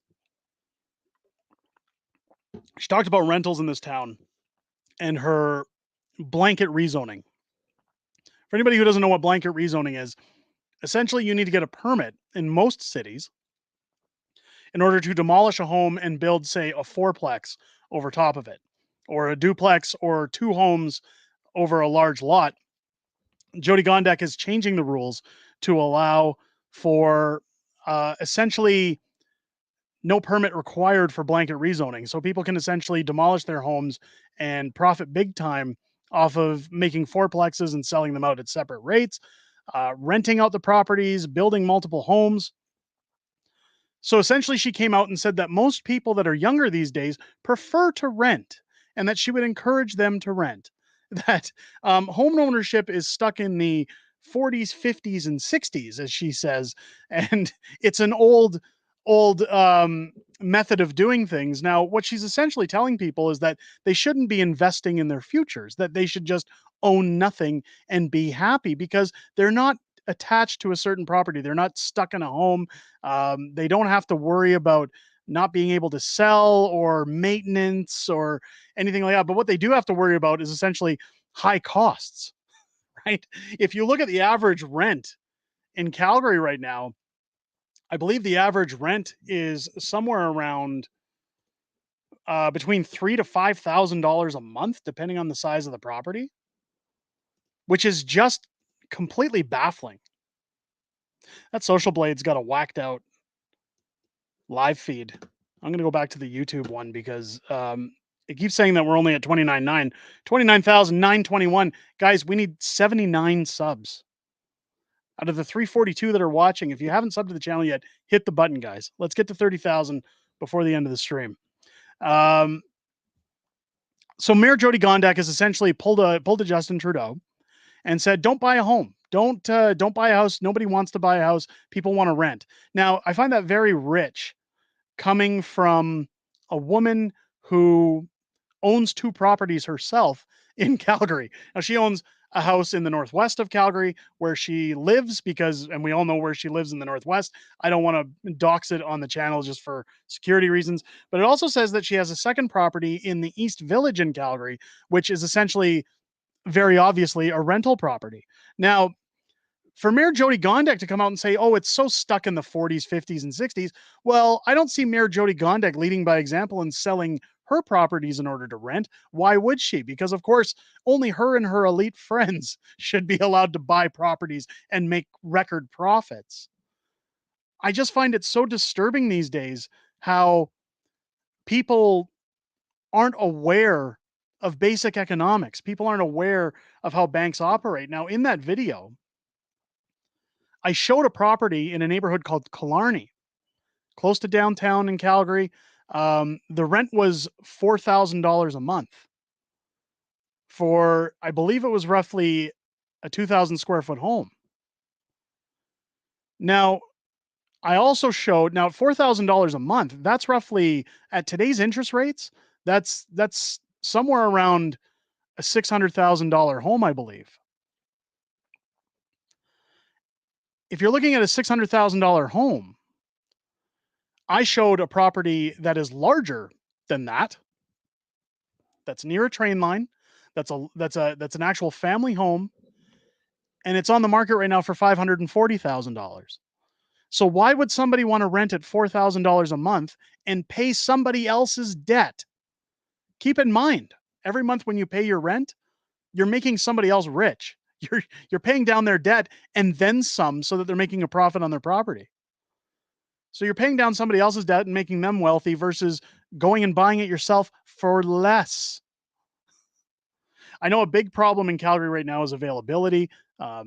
She talked about rentals in this town and her blanket rezoning. For anybody who doesn't know what blanket rezoning is, essentially you need to get a permit in most cities in order to demolish a home and build, say, a fourplex over top of it, or a duplex or two homes over a large lot. Jody Gondek is changing the rules to allow for essentially no permit required for blanket rezoning. So people can essentially demolish their homes and profit big time off of making fourplexes and selling them out at separate rates, renting out the properties, building multiple homes. So essentially, she came out and said that most people that are younger these days prefer to rent and that she would encourage them to rent. That home ownership is stuck in the 40s, 50s, and 60s, as she says. And it's an old method of doing things. Now, what she's essentially telling people is that they shouldn't be investing in their futures, that they should just own nothing and be happy because they're not attached to a certain property. They're not stuck in a home. They don't have to worry about not being able to sell or maintenance or anything like that. But what they do have to worry about is essentially high costs, right? If you look at the average rent in Calgary right now, I believe the average rent is somewhere around between $3,000 to $5,000 a month, depending on the size of the property, which is just completely baffling. That Social Blade's got a whacked out live feed. I'm going to go back to the YouTube one because it keeps saying that we're only at 29,900, 29,921. Guys, we need 79 subs. Out of the 342 that are watching, if you haven't subbed to the channel yet, hit the button, guys. Let's get to 30,000 before the end of the stream. So Mayor Jody Gondek has essentially pulled a Justin Trudeau and said, "Don't buy a home. Don't buy a house. Nobody wants to buy a house. People want to rent." Now, I find that very rich, coming from a woman who owns two properties herself in Calgary. Now, she owns a house in the northwest of Calgary where she lives and we all know where she lives in the northwest. I don't want to dox it on the channel just for security reasons, but it also says that she has a second property in the East Village in Calgary, which is essentially very obviously a rental property. Now, For Mayor Jody Gondek to come out and say, oh, it's so stuck in the 40s, 50s, and 60s. Well, I don't see Mayor Jody Gondek leading by example and selling her properties in order to rent. Why would she? Because, of course, only her and her elite friends should be allowed to buy properties and make record profits. I just find it so disturbing these days how people aren't aware of basic economics. People aren't aware of how banks operate. Now, in that video, I showed a property in a neighborhood called Killarney, close to downtown in Calgary. The rent was $4,000 a month for, I believe it was roughly a 2,000 square foot home. Now, I also showed, now $4,000 a month, that's roughly, at today's interest rates, that's somewhere around a $600,000 home, I believe. If you're looking at a $600,000 home, I showed a property that is larger than that. That's near a train line. That's an actual family home, and it's on the market right now for $540,000. So why would somebody want to rent at $4,000 a month and pay somebody else's debt? Keep in mind, every month when you pay your rent, you're making somebody else rich. You're paying down their debt and then some so that they're making a profit on their property. So you're paying down somebody else's debt and making them wealthy versus going and buying it yourself for less. I know a big problem in Calgary right now is availability.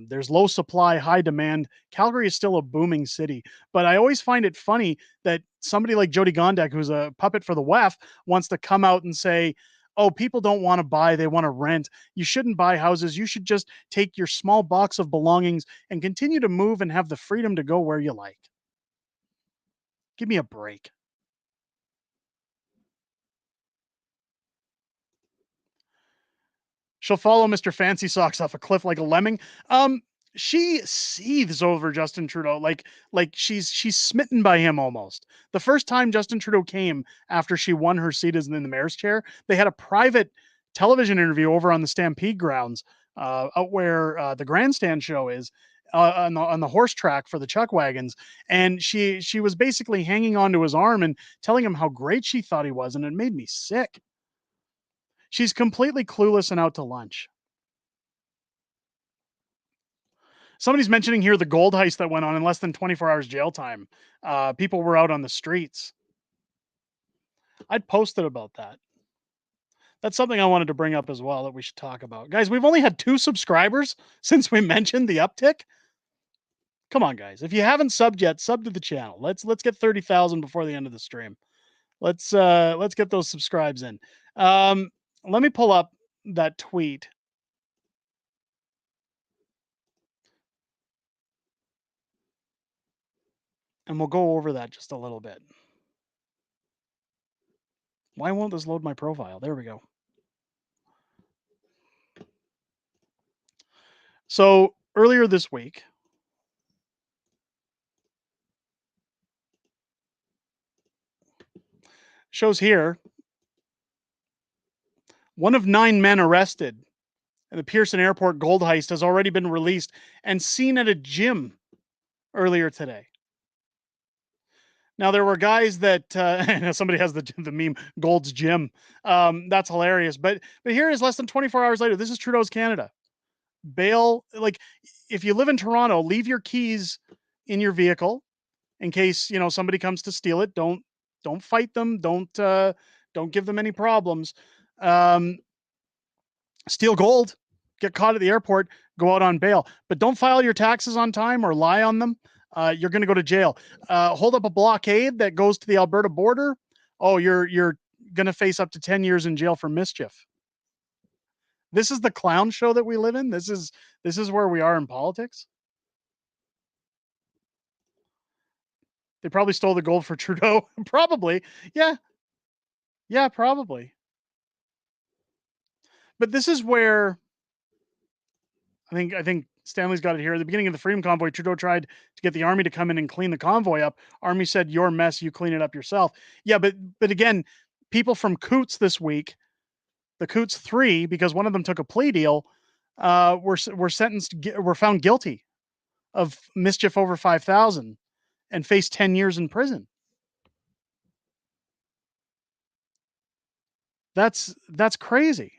There's low supply, high demand. Calgary is still a booming city, but I always find it funny that somebody like Jody Gondek, who's a puppet for the WEF, wants to come out and say, oh, people don't want to buy, they want to rent. You shouldn't buy houses. You should just take your small box of belongings and continue to move and have the freedom to go where you like. Give me a break. She'll follow Mr. Fancy Socks off a cliff like a lemming. She seethes over Justin Trudeau like she's smitten by him almost. The first time Justin Trudeau came after she won her seat as in the mayor's chair, they had a private television interview over on the Stampede grounds, out where the grandstand show is, on the horse track for the chuck wagons, and she was basically hanging onto his arm and telling him how great she thought he was, and it made me sick. She's completely clueless and out to lunch. Somebody's mentioning here the gold heist that went on in less than 24 hours jail time. People were out on the streets. I'd posted about that. That's something I wanted to bring up as well that we should talk about. Guys, we've only had 2 subscribers since we mentioned the uptick. Come on, guys. If you haven't subbed yet, sub to the channel. Let's get 30,000 before the end of the stream. Let's get those subscribes in. Let me pull up that tweet. And we'll go over that just a little bit. Why won't this load my profile? There we go. So earlier this week, shows here, one of 9 men arrested in the Pearson Airport gold heist has already been released and seen at a gym earlier today. Now, there were guys that somebody has the meme Gold's Gym. That's hilarious. But here is less than 24 hours later. This is Trudeau's Canada. Bail, like if you live in Toronto, leave your keys in your vehicle in case, somebody comes to steal it. Don't fight them. Don't give them any problems. Steal gold, get caught at the airport, go out on bail, but don't file your taxes on time or lie on them. You're going to go to jail. Hold up a blockade that goes to the Alberta border. Oh, you're going to face up to 10 years in jail for mischief. This is the clown show that we live in. This is where we are in politics. They probably stole the gold for Trudeau. Probably. Yeah. Yeah, probably. But this is where I think Stanley's got it here. At the beginning of the Freedom Convoy, Trudeau tried to get the army to come in and clean the convoy up. Army said, your mess, you clean it up yourself. Yeah, but again, people from Coots this week, the Coots 3, because one of them took a plea deal, were found guilty of mischief over 5,000 and face 10 years in prison. That's crazy.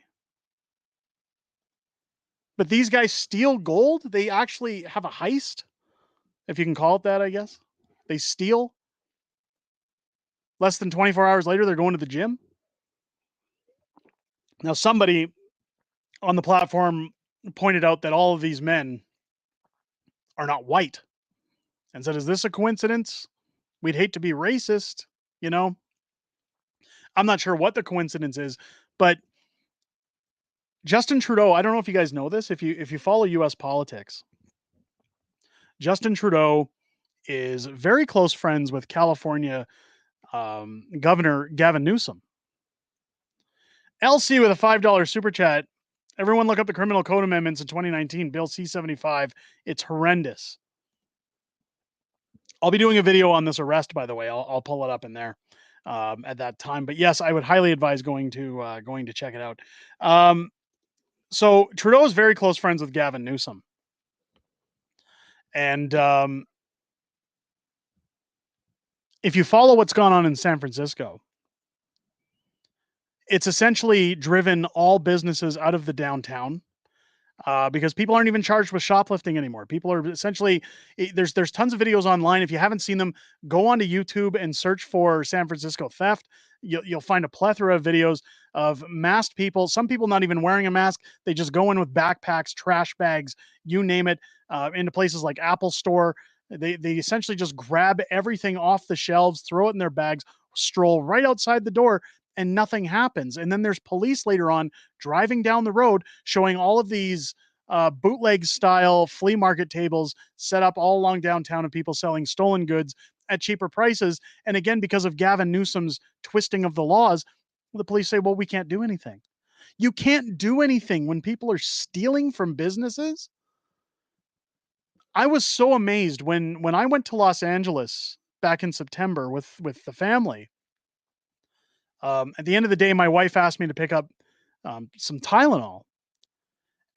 But these guys steal gold? They actually have a heist, if you can call it that, I guess. They steal. Less than 24 hours later, they're going to the gym. Now, somebody on the platform pointed out that all of these men are not white and said, is this a coincidence? We'd hate to be racist, you know? I'm not sure what the coincidence is, but Justin Trudeau, I don't know if you guys know this, if you follow US politics, Justin Trudeau is very close friends with California Governor Gavin Newsom. LC with a $5 super chat. Everyone look up the criminal code amendments in 2019, Bill C-75. It's horrendous. I'll be doing a video on this arrest, by the way. I'll pull it up in there at that time. But yes, I would highly advise going to check it out. So Trudeau is very close friends with Gavin Newsom. And if you follow what's gone on in San Francisco, it's essentially driven all businesses out of the downtown because people aren't even charged with shoplifting anymore. People are essentially, there's tons of videos online. If you haven't seen them, go onto YouTube and search for San Francisco theft. You'll find a plethora of videos of masked people, some people not even wearing a mask. They just go in with backpacks, trash bags, you name it, into places like Apple Store. They essentially just grab everything off the shelves, throw it in their bags, stroll right outside the door, and nothing happens. And then there's police later on driving down the road showing all of these bootleg style flea market tables set up all along downtown and people selling stolen goods at cheaper prices. And again, because of Gavin Newsom's twisting of the laws, the police say, well, we can't do anything. You can't do anything when people are stealing from businesses. I was so amazed when I went to Los Angeles back in September with the family. At the end of the day, my wife asked me to pick up some Tylenol.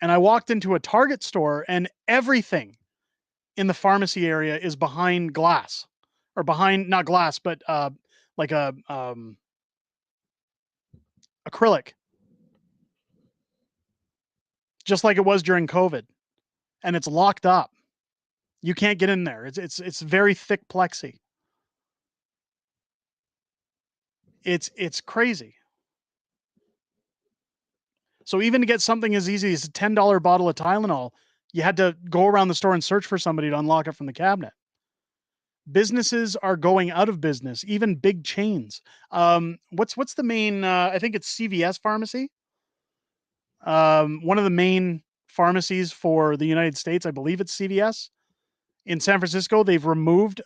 And I walked into a Target store and everything in the pharmacy area is behind glass. Or behind, not glass, but like a acrylic. Just like it was during COVID. And it's locked up. You can't get in there. It's very thick plexi. It's crazy. So even to get something as easy as a $10 bottle of Tylenol, you had to go around the store and search for somebody to unlock it from the cabinet. Businesses are going out of business, even big chains. What's the main, I think it's CVS pharmacy. One of the main pharmacies for the United States, I believe it's CVS. In San Francisco, they've removed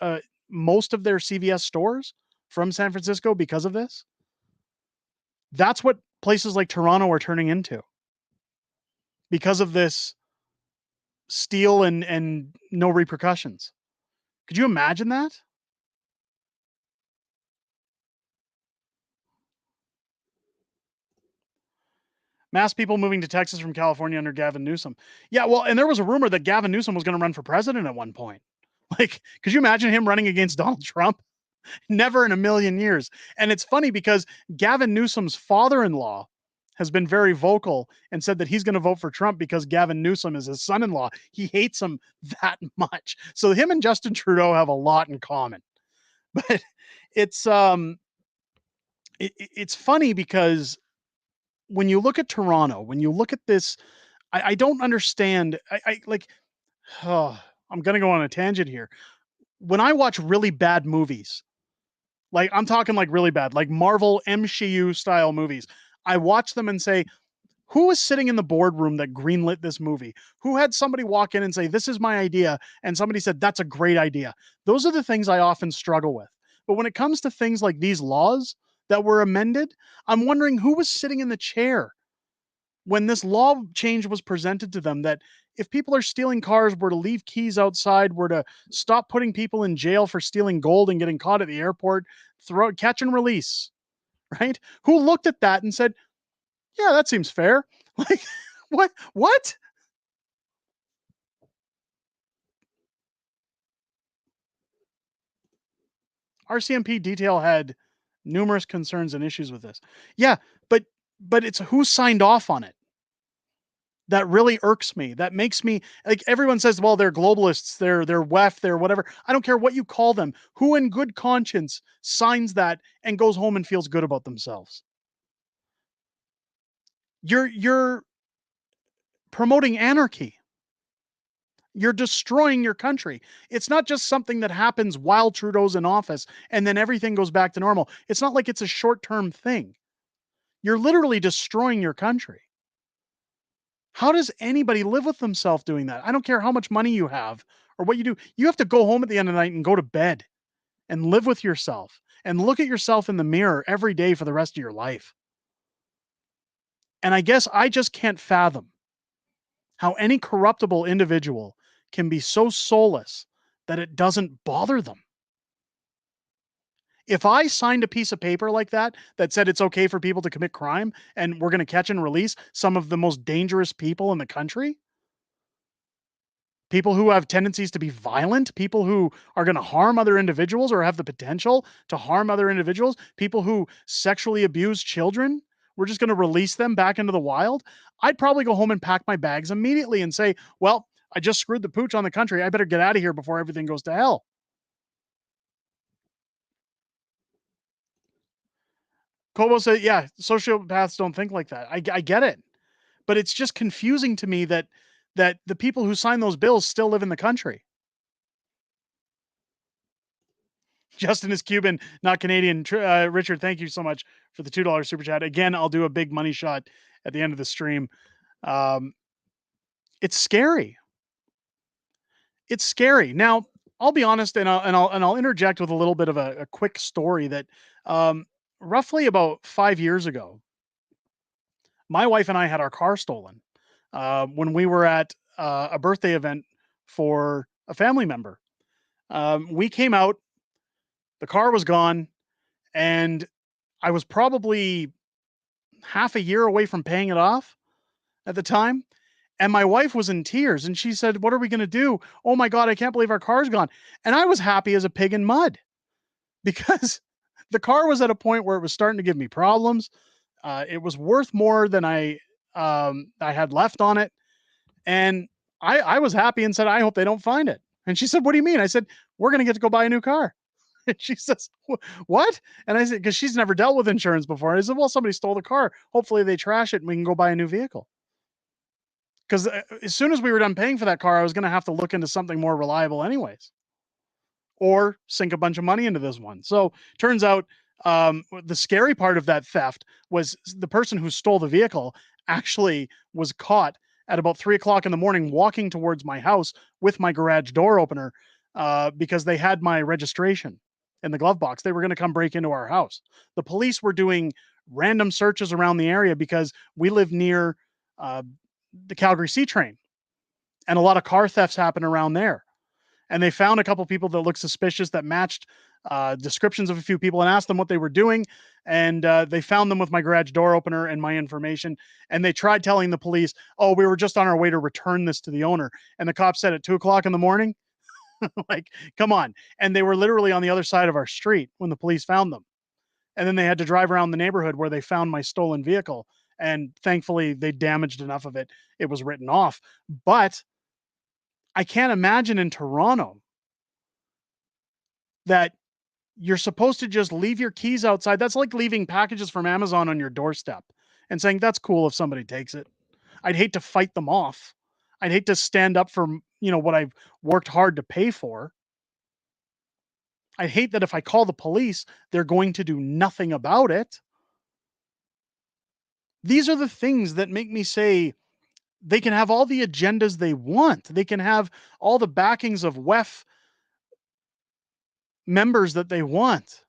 most of their CVS stores from San Francisco because of this. That's what places like Toronto are turning into because of this steal and no repercussions. Could you imagine that? Mass people moving to Texas from California under Gavin Newsom. Yeah, well, and there was a rumor that Gavin Newsom was going to run for president at one point. Like, could you imagine him running against Donald Trump? Never in a million years. And it's funny because Gavin Newsom's father-in-law has been very vocal and said that he's going to vote for Trump because Gavin Newsom is his son-in-law. He hates him that much. So him and Justin Trudeau have a lot in common. But it's funny because when you look at Toronto, when you look at this, I don't understand. I'm going to go on a tangent here. When I watch really bad movies, like I'm talking like really bad, like Marvel MCU style movies, I watch them and say, who was sitting in the boardroom that greenlit this movie? Who had somebody walk in and say, this is my idea? And somebody said, that's a great idea. Those are the things I often struggle with. But when it comes to things like these laws that were amended, I'm wondering who was sitting in the chair when this law change was presented to them, that if people are stealing cars, were to leave keys outside, were to stop putting people in jail for stealing gold and getting caught at the airport, catch and release, right? Who looked at that and said, yeah, that seems fair. Like, what? RCMP detail had numerous concerns and issues with this. Yeah, but it's who signed off on it. That really irks me. That makes me like everyone says, well, they're globalists, they're WEF, they're whatever. I don't care what you call them. Who in good conscience signs that and goes home and feels good about themselves? You're promoting anarchy. You're destroying your country. It's not just something that happens while Trudeau's in office and then everything goes back to normal. It's not like it's a short-term thing. You're literally destroying your country. How does anybody live with themselves doing that? I don't care how much money you have or what you do. You have to go home at the end of the night and go to bed and live with yourself and look at yourself in the mirror every day for the rest of your life. And I guess I just can't fathom how any corruptible individual can be so soulless that it doesn't bother them. If I signed a piece of paper like that said it's okay for people to commit crime and we're going to catch and release some of the most dangerous people in the country, people who have tendencies to be violent, people who are going to harm other individuals or have the potential to harm other individuals, people who sexually abuse children, we're just going to release them back into the wild, I'd probably go home and pack my bags immediately and say, well, I just screwed the pooch on the country. I better get out of here before everything goes to hell. Kobo said, yeah, sociopaths don't think like that. I get it. But it's just confusing to me that the people who sign those bills still live in the country. Justin is Cuban, not Canadian. Richard, thank you so much for the $2 super chat. Again, I'll do a big money shot at the end of the stream. It's scary. It's scary. Now, I'll be honest, and I'll interject with a little bit of a quick story that roughly about 5 years ago, my wife and I had our car stolen when we were at a birthday event for a family member. We came out, the car was gone, and I was probably half a year away from paying it off at the time. And my wife was in tears and she said, what are we going to do? Oh my God, I can't believe our car's gone. And I was happy as a pig in mud because the car was at a point where it was starting to give me problems. It was worth more than I had left on it. And I was happy and said, I hope they don't find it. And she said, what do you mean? I said, we're going to get to go buy a new car. And she says, what? And I said, because she's never dealt with insurance before. And I said, well, somebody stole the car. Hopefully they trash it and we can go buy a new vehicle. Because as soon as we were done paying for that car, I was going to have to look into something more reliable anyways. Or sink a bunch of money into this one. So turns out the scary part of that theft was the person who stole the vehicle actually was caught at about 3:00 in the morning walking towards my house with my garage door opener because they had my registration in the glove box. They were going to come break into our house. The police were doing random searches around the area because we live near the Calgary C train and a lot of car thefts happen around there. And they found a couple people that looked suspicious that matched descriptions of a few people and asked them what they were doing. And they found them with my garage door opener and my information. And they tried telling the police, oh, we were just on our way to return this to the owner. And the cop said at 2:00 in the morning, like, come on. And they were literally on the other side of our street when the police found them. And then they had to drive around the neighborhood where they found my stolen vehicle. And thankfully they damaged enough of it. It was written off. But I can't imagine in Toronto that you're supposed to just leave your keys outside. That's like leaving packages from Amazon on your doorstep and saying, that's cool if somebody takes it. I'd hate to fight them off. I'd hate to stand up for, what I've worked hard to pay for. I hate that if I call the police, they're going to do nothing about it. These are the things that make me say they can have all the agendas they want. They can have all the backings of WEF members that they want.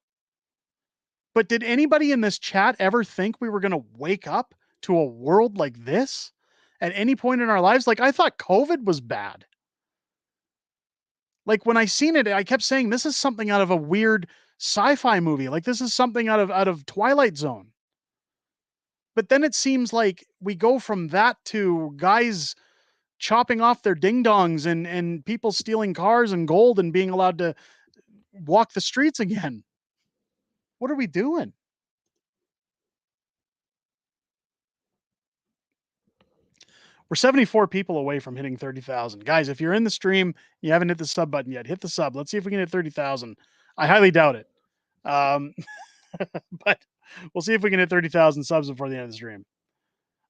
But did anybody in this chat ever think we were going to wake up to a world like this at any point in our lives? Like, I thought COVID was bad. Like, when I seen it, I kept saying, this is something out of a weird sci-fi movie. Like, this is something out of Twilight Zone. But then it seems like we go from that to guys chopping off their ding-dongs and people stealing cars and gold and being allowed to walk the streets again. What are we doing? We're 74 people away from hitting 30,000. Guys, if you're in the stream, you haven't hit the sub button yet, hit the sub. Let's see if we can hit 30,000. I highly doubt it. But we'll see if we can hit 30,000 subs before the end of the stream.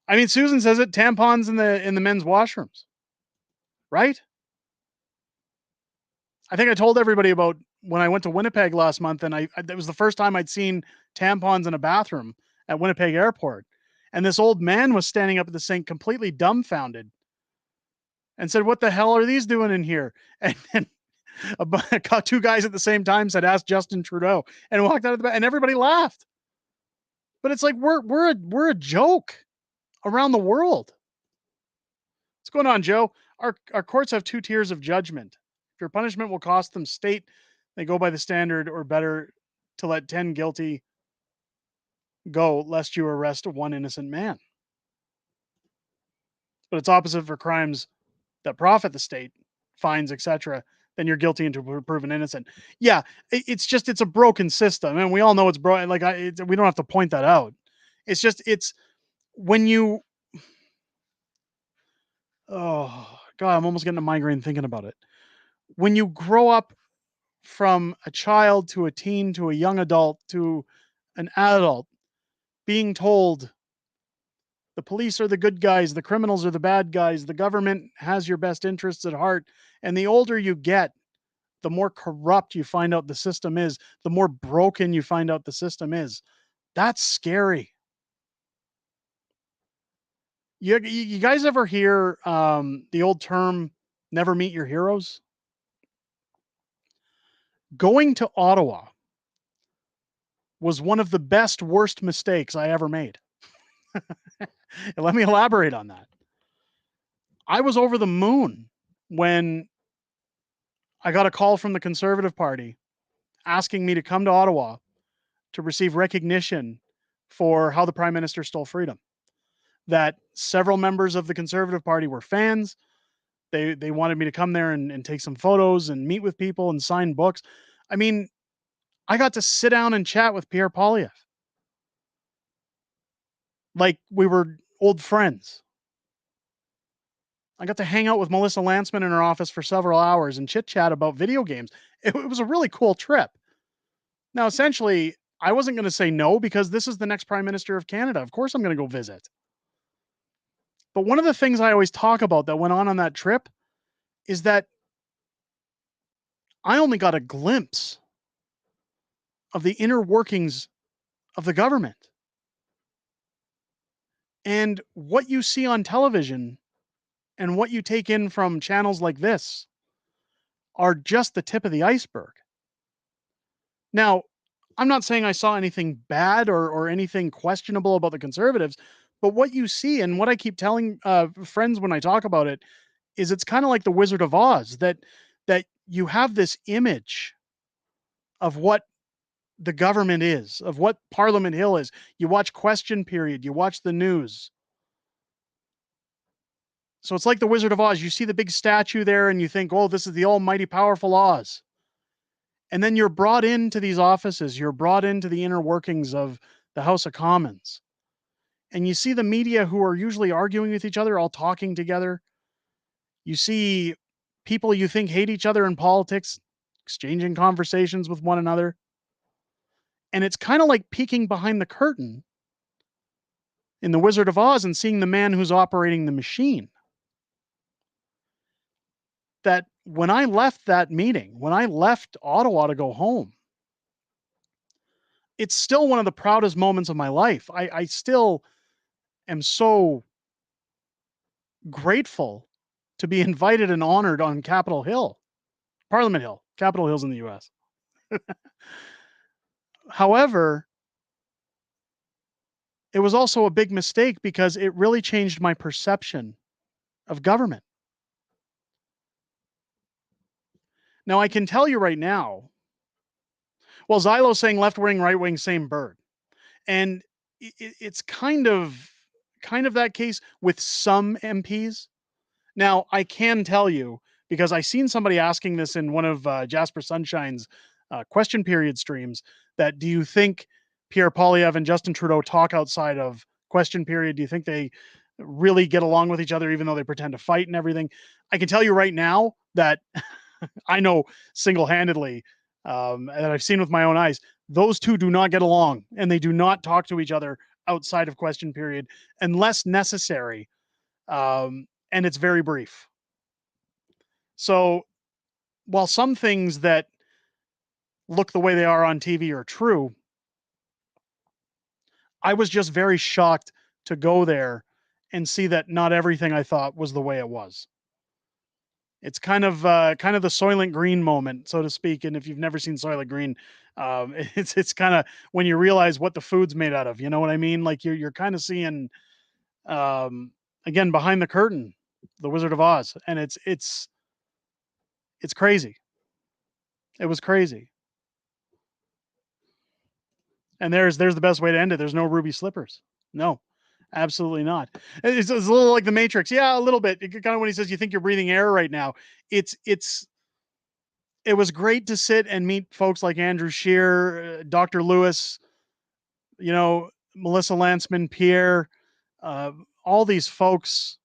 I mean, Susan says it, tampons in the men's washrooms. Right? I think I told everybody about when I went to Winnipeg last month, and that was the first time I'd seen tampons in a bathroom at Winnipeg Airport. And this old man was standing up at the sink completely dumbfounded and said, "What the hell are these doing in here?" And then two guys at the same time said, "Ask Justin Trudeau," and walked out of the back, and everybody laughed. But it's like we're a joke around the world. What's going on, Joe? Our courts have 2 tiers of judgment. If your punishment will cost them state, they go by the standard, or better to let 10 guilty go, lest you arrest 1 innocent man. But it's opposite for crimes that profit the state, fines, etc. Then you're guilty until proven innocent. Yeah, it's a broken system, and we all know it's broken. Like we don't have to point that out. It's when you. Oh God, I'm almost getting a migraine thinking about it. When you grow up from a child to a teen to a young adult to an adult, being told the police are the good guys, the criminals are the bad guys, the government has your best interests at heart, and the older you get, the more corrupt you find out the system is, the more broken you find out the system is. That's scary. You guys ever hear the old term, never meet your heroes? Going to Ottawa was one of the worst mistakes I ever made. Let me elaborate on that. I was over the moon when I got a call from the Conservative Party asking me to come to Ottawa to receive recognition for how the Prime Minister stole freedom. That several members of the Conservative Party were fans. They wanted me to come there and take some photos and meet with people and sign books. I mean, I got to sit down and chat with Pierre Poilievre. Like we were old friends. I got to hang out with Melissa Lantsman in her office for several hours and chit-chat about video games. It was a really cool trip. Now, essentially, I wasn't going to say no because this is the next Prime Minister of Canada. Of course I'm going to go visit. But one of the things I always talk about that went on that trip is that I only got a glimpse of the inner workings of the government. And what you see on television and what you take in from channels like this are just the tip of the iceberg. Now, I'm not saying I saw anything bad or anything questionable about the Conservatives, but what you see and what I keep telling friends when I talk about it is it's kind of like the Wizard of Oz, that you have this image of what the government is, of what Parliament Hill is. You watch Question Period, you watch the news. So it's like the Wizard of Oz. You see the big statue there and you think, oh, this is the almighty powerful Oz. And then you're brought into these offices. You're brought into the inner workings of the House of Commons. And you see the media who are usually arguing with each other, all talking together. You see people you think hate each other in politics, exchanging conversations with one another. And it's kind of like peeking behind the curtain in the Wizard of Oz and seeing the man who's operating the machine. That when I left that meeting, when I left Ottawa to go home, it's still one of the proudest moments of my life. I still am so grateful to be invited and honored on Capitol Hill, Parliament Hill. Capitol Hill's in the US. However, it was also a big mistake because it really changed my perception of government. Now, I can tell you right now, well, Zylo's saying left wing, right wing, same bird. And it's kind of that case with some MPs. Now, I can tell you, because I seen somebody asking this in one of Jasper Sunshine's question period streams, that do you think Pierre Poilievre and Justin Trudeau talk outside of question period? Do you think they really get along with each other, even though they pretend to fight and everything? I can tell you right now that I know single-handedly, that I've seen with my own eyes, those two do not get along, and they do not talk to each other outside of question period unless necessary, and it's very brief. So while some things that look the way they are on TV are true, I was just very shocked to go there and see that not everything I thought was the way it was. It's kind of the Soylent Green moment, so to speak. And if you've never seen Soylent Green, it's kind of when you realize what the food's made out of. You know what I mean? Like you're kind of seeing, again, behind the curtain, the Wizard of Oz, and it's crazy. It was crazy. And there's the best way to end it. There's no ruby slippers. No, absolutely not. It's a little like the Matrix. Yeah, a little bit. Kind of when he says, "You think you're breathing air right now." It was great to sit and meet folks like Andrew Scheer, Dr. Lewis, Melissa Lantzman, Pierre, all these folks.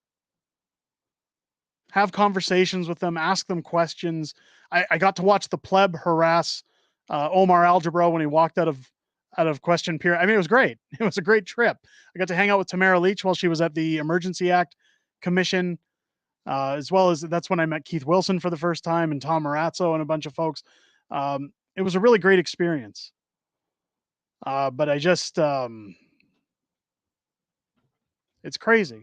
Have conversations with them, ask them questions. I got to watch the pleb harass Omar Algebra when he walked out of question period. I mean, it was great. It was a great trip. I got to hang out with Tamara Leach while she was at the Emergency Act Commission, as well as that's when I met Keith Wilson for the first time and Tom Marazzo and a bunch of folks. It was a really great experience. But I just, it's crazy.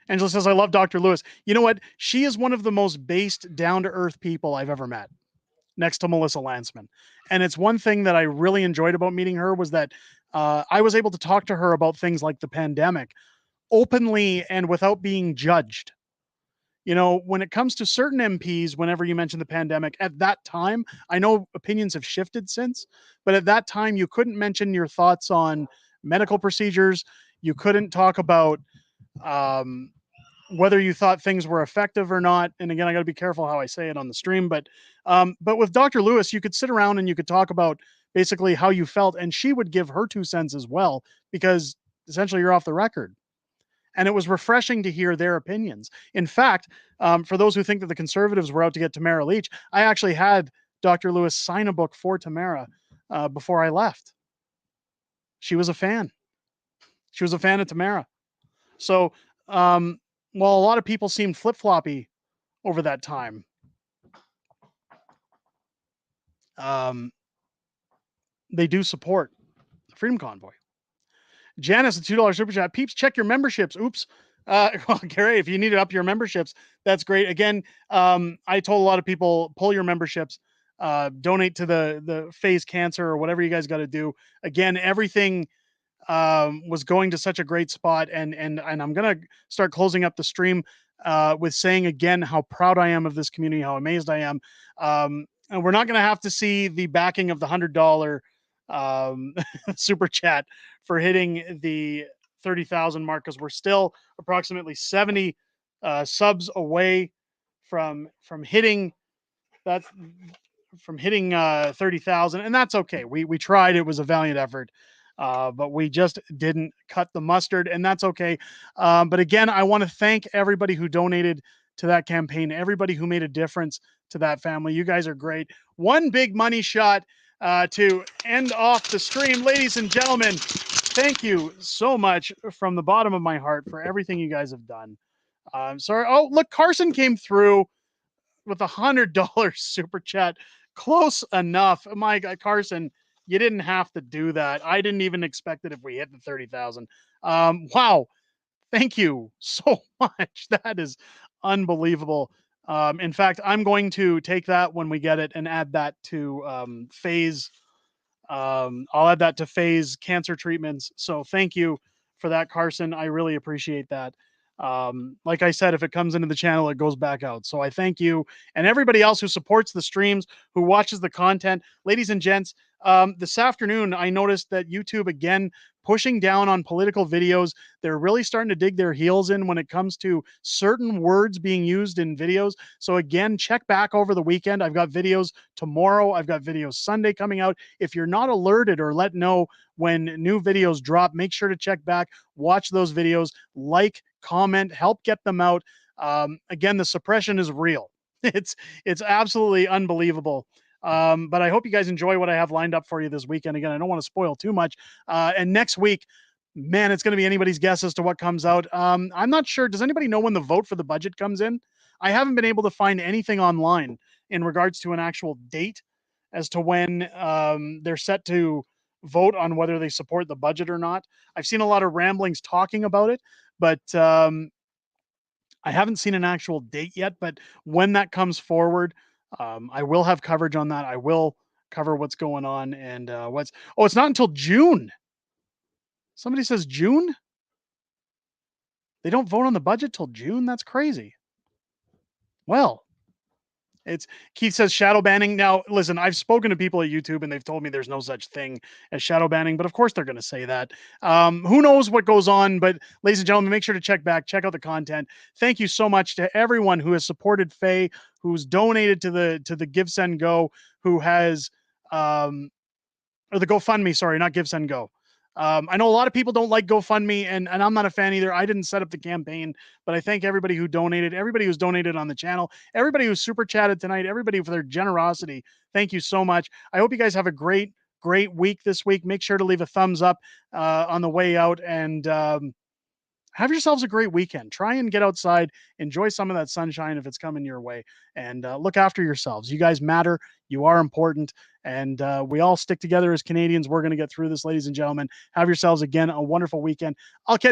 Angela says, I love Dr. Lewis. You know what? She is one of the most based, down-to-earth people I've ever met, next to Melissa Lantzman. And it's one thing that I really enjoyed about meeting her was that I was able to talk to her about things like the pandemic openly and without being judged. When it comes to certain MPs, whenever you mention the pandemic, at that time, I know opinions have shifted since, but at that time, you couldn't mention your thoughts on medical procedures. You couldn't talk about whether you thought things were effective or not. And again, I got to be careful how I say it on the stream, but with Dr. Lewis, you could sit around and you could talk about basically how you felt, and she would give her 2 cents as well, because essentially you're off the record. And it was refreshing to hear their opinions. In fact, for those who think that the Conservatives were out to get Tamara Leach, I actually had Dr. Lewis sign a book for Tamara before I left. She was a fan. She was a fan of Tamara. So, while a lot of people seemed flip-floppy over that time, they do support the Freedom Convoy. Janice, a $2 super chat. Peeps, check your memberships. Oops. Well, Gary, if you need to up your memberships, that's great. Again, I told a lot of people, pull your memberships, donate to the Phase Cancer or whatever you guys got to do. Again, everything was going to such a great spot, and I'm gonna start closing up the stream with saying again how proud I am of this community, how amazed I am, and we're not gonna have to see the backing of the $100 super chat for hitting the 30,000 mark, because we're still approximately 70 subs away from hitting that, from hitting 30,000, and that's okay. We tried. It was a valiant effort. But we just didn't cut the mustard, and that's okay. But again, I want to thank everybody who donated to that campaign, everybody who made a difference to that family. You guys are great. One big money shot to end off the stream. Ladies and gentlemen, thank you so much from the bottom of my heart for everything you guys have done. I'm sorry. Oh, look, Carson came through with a $100 super chat. Close enough. My God, Carson, you didn't have to do that. I didn't even expect it if we hit the 30,000. Wow. Thank you so much. That is unbelievable. In fact, I'm going to take that when we get it and add that to Phase. I'll add that to Phase Cancer treatments. So thank you for that, Carson. I really appreciate that. Like I said, if it comes into the channel, it goes back out. So I thank you and everybody else who supports the streams, who watches the content. Ladies and gents, this afternoon, I noticed that YouTube again pushing down on political videos. They're really starting to dig their heels in when it comes to certain words being used in videos. So again, check back over the weekend. I've got videos tomorrow. I've got videos Sunday coming out. If you're not alerted or let know when new videos drop, make sure to check back, watch those videos, like, comment, help get them out. Again, the suppression is real. It's absolutely unbelievable. But I hope you guys enjoy what I have lined up for you this weekend. Again, I don't want to spoil too much. And next week, man, it's going to be anybody's guess as to what comes out. I'm not sure. Does anybody know when the vote for the budget comes in? I haven't been able to find anything online in regards to an actual date as to when they're set to vote on whether they support the budget or not. I've seen a lot of ramblings talking about it, but I haven't seen an actual date yet. But when that comes forward, I will have coverage on that. I will cover what's going on and it's not until June. Somebody says June? They don't vote on the budget till June? That's crazy. Well, it's Keith says shadow banning. Now, listen, I've spoken to people at YouTube and they've told me there's no such thing as shadow banning, but of course they're going to say that. Who knows what goes on? But ladies and gentlemen, make sure to check back, check out the content. Thank you so much to everyone who has supported Faye, who's donated to the Give Send Go, who has or the GoFundMe, sorry, not Give Send Go. I know a lot of people don't like GoFundMe, and I'm not a fan either. I didn't set up the campaign, but I thank everybody who donated, everybody who's donated on the channel, everybody who super chatted tonight, everybody for their generosity. Thank you so much. I hope you guys have a great week this week. Make sure to leave a thumbs up on the way out, and have yourselves a great weekend. Try and get outside, enjoy some of that sunshine if it's coming your way, and look after yourselves. You guys matter. You are important, and we all stick together as Canadians. We're going to get through this, ladies and gentlemen. Have yourselves, again, a wonderful weekend. I'll catch you.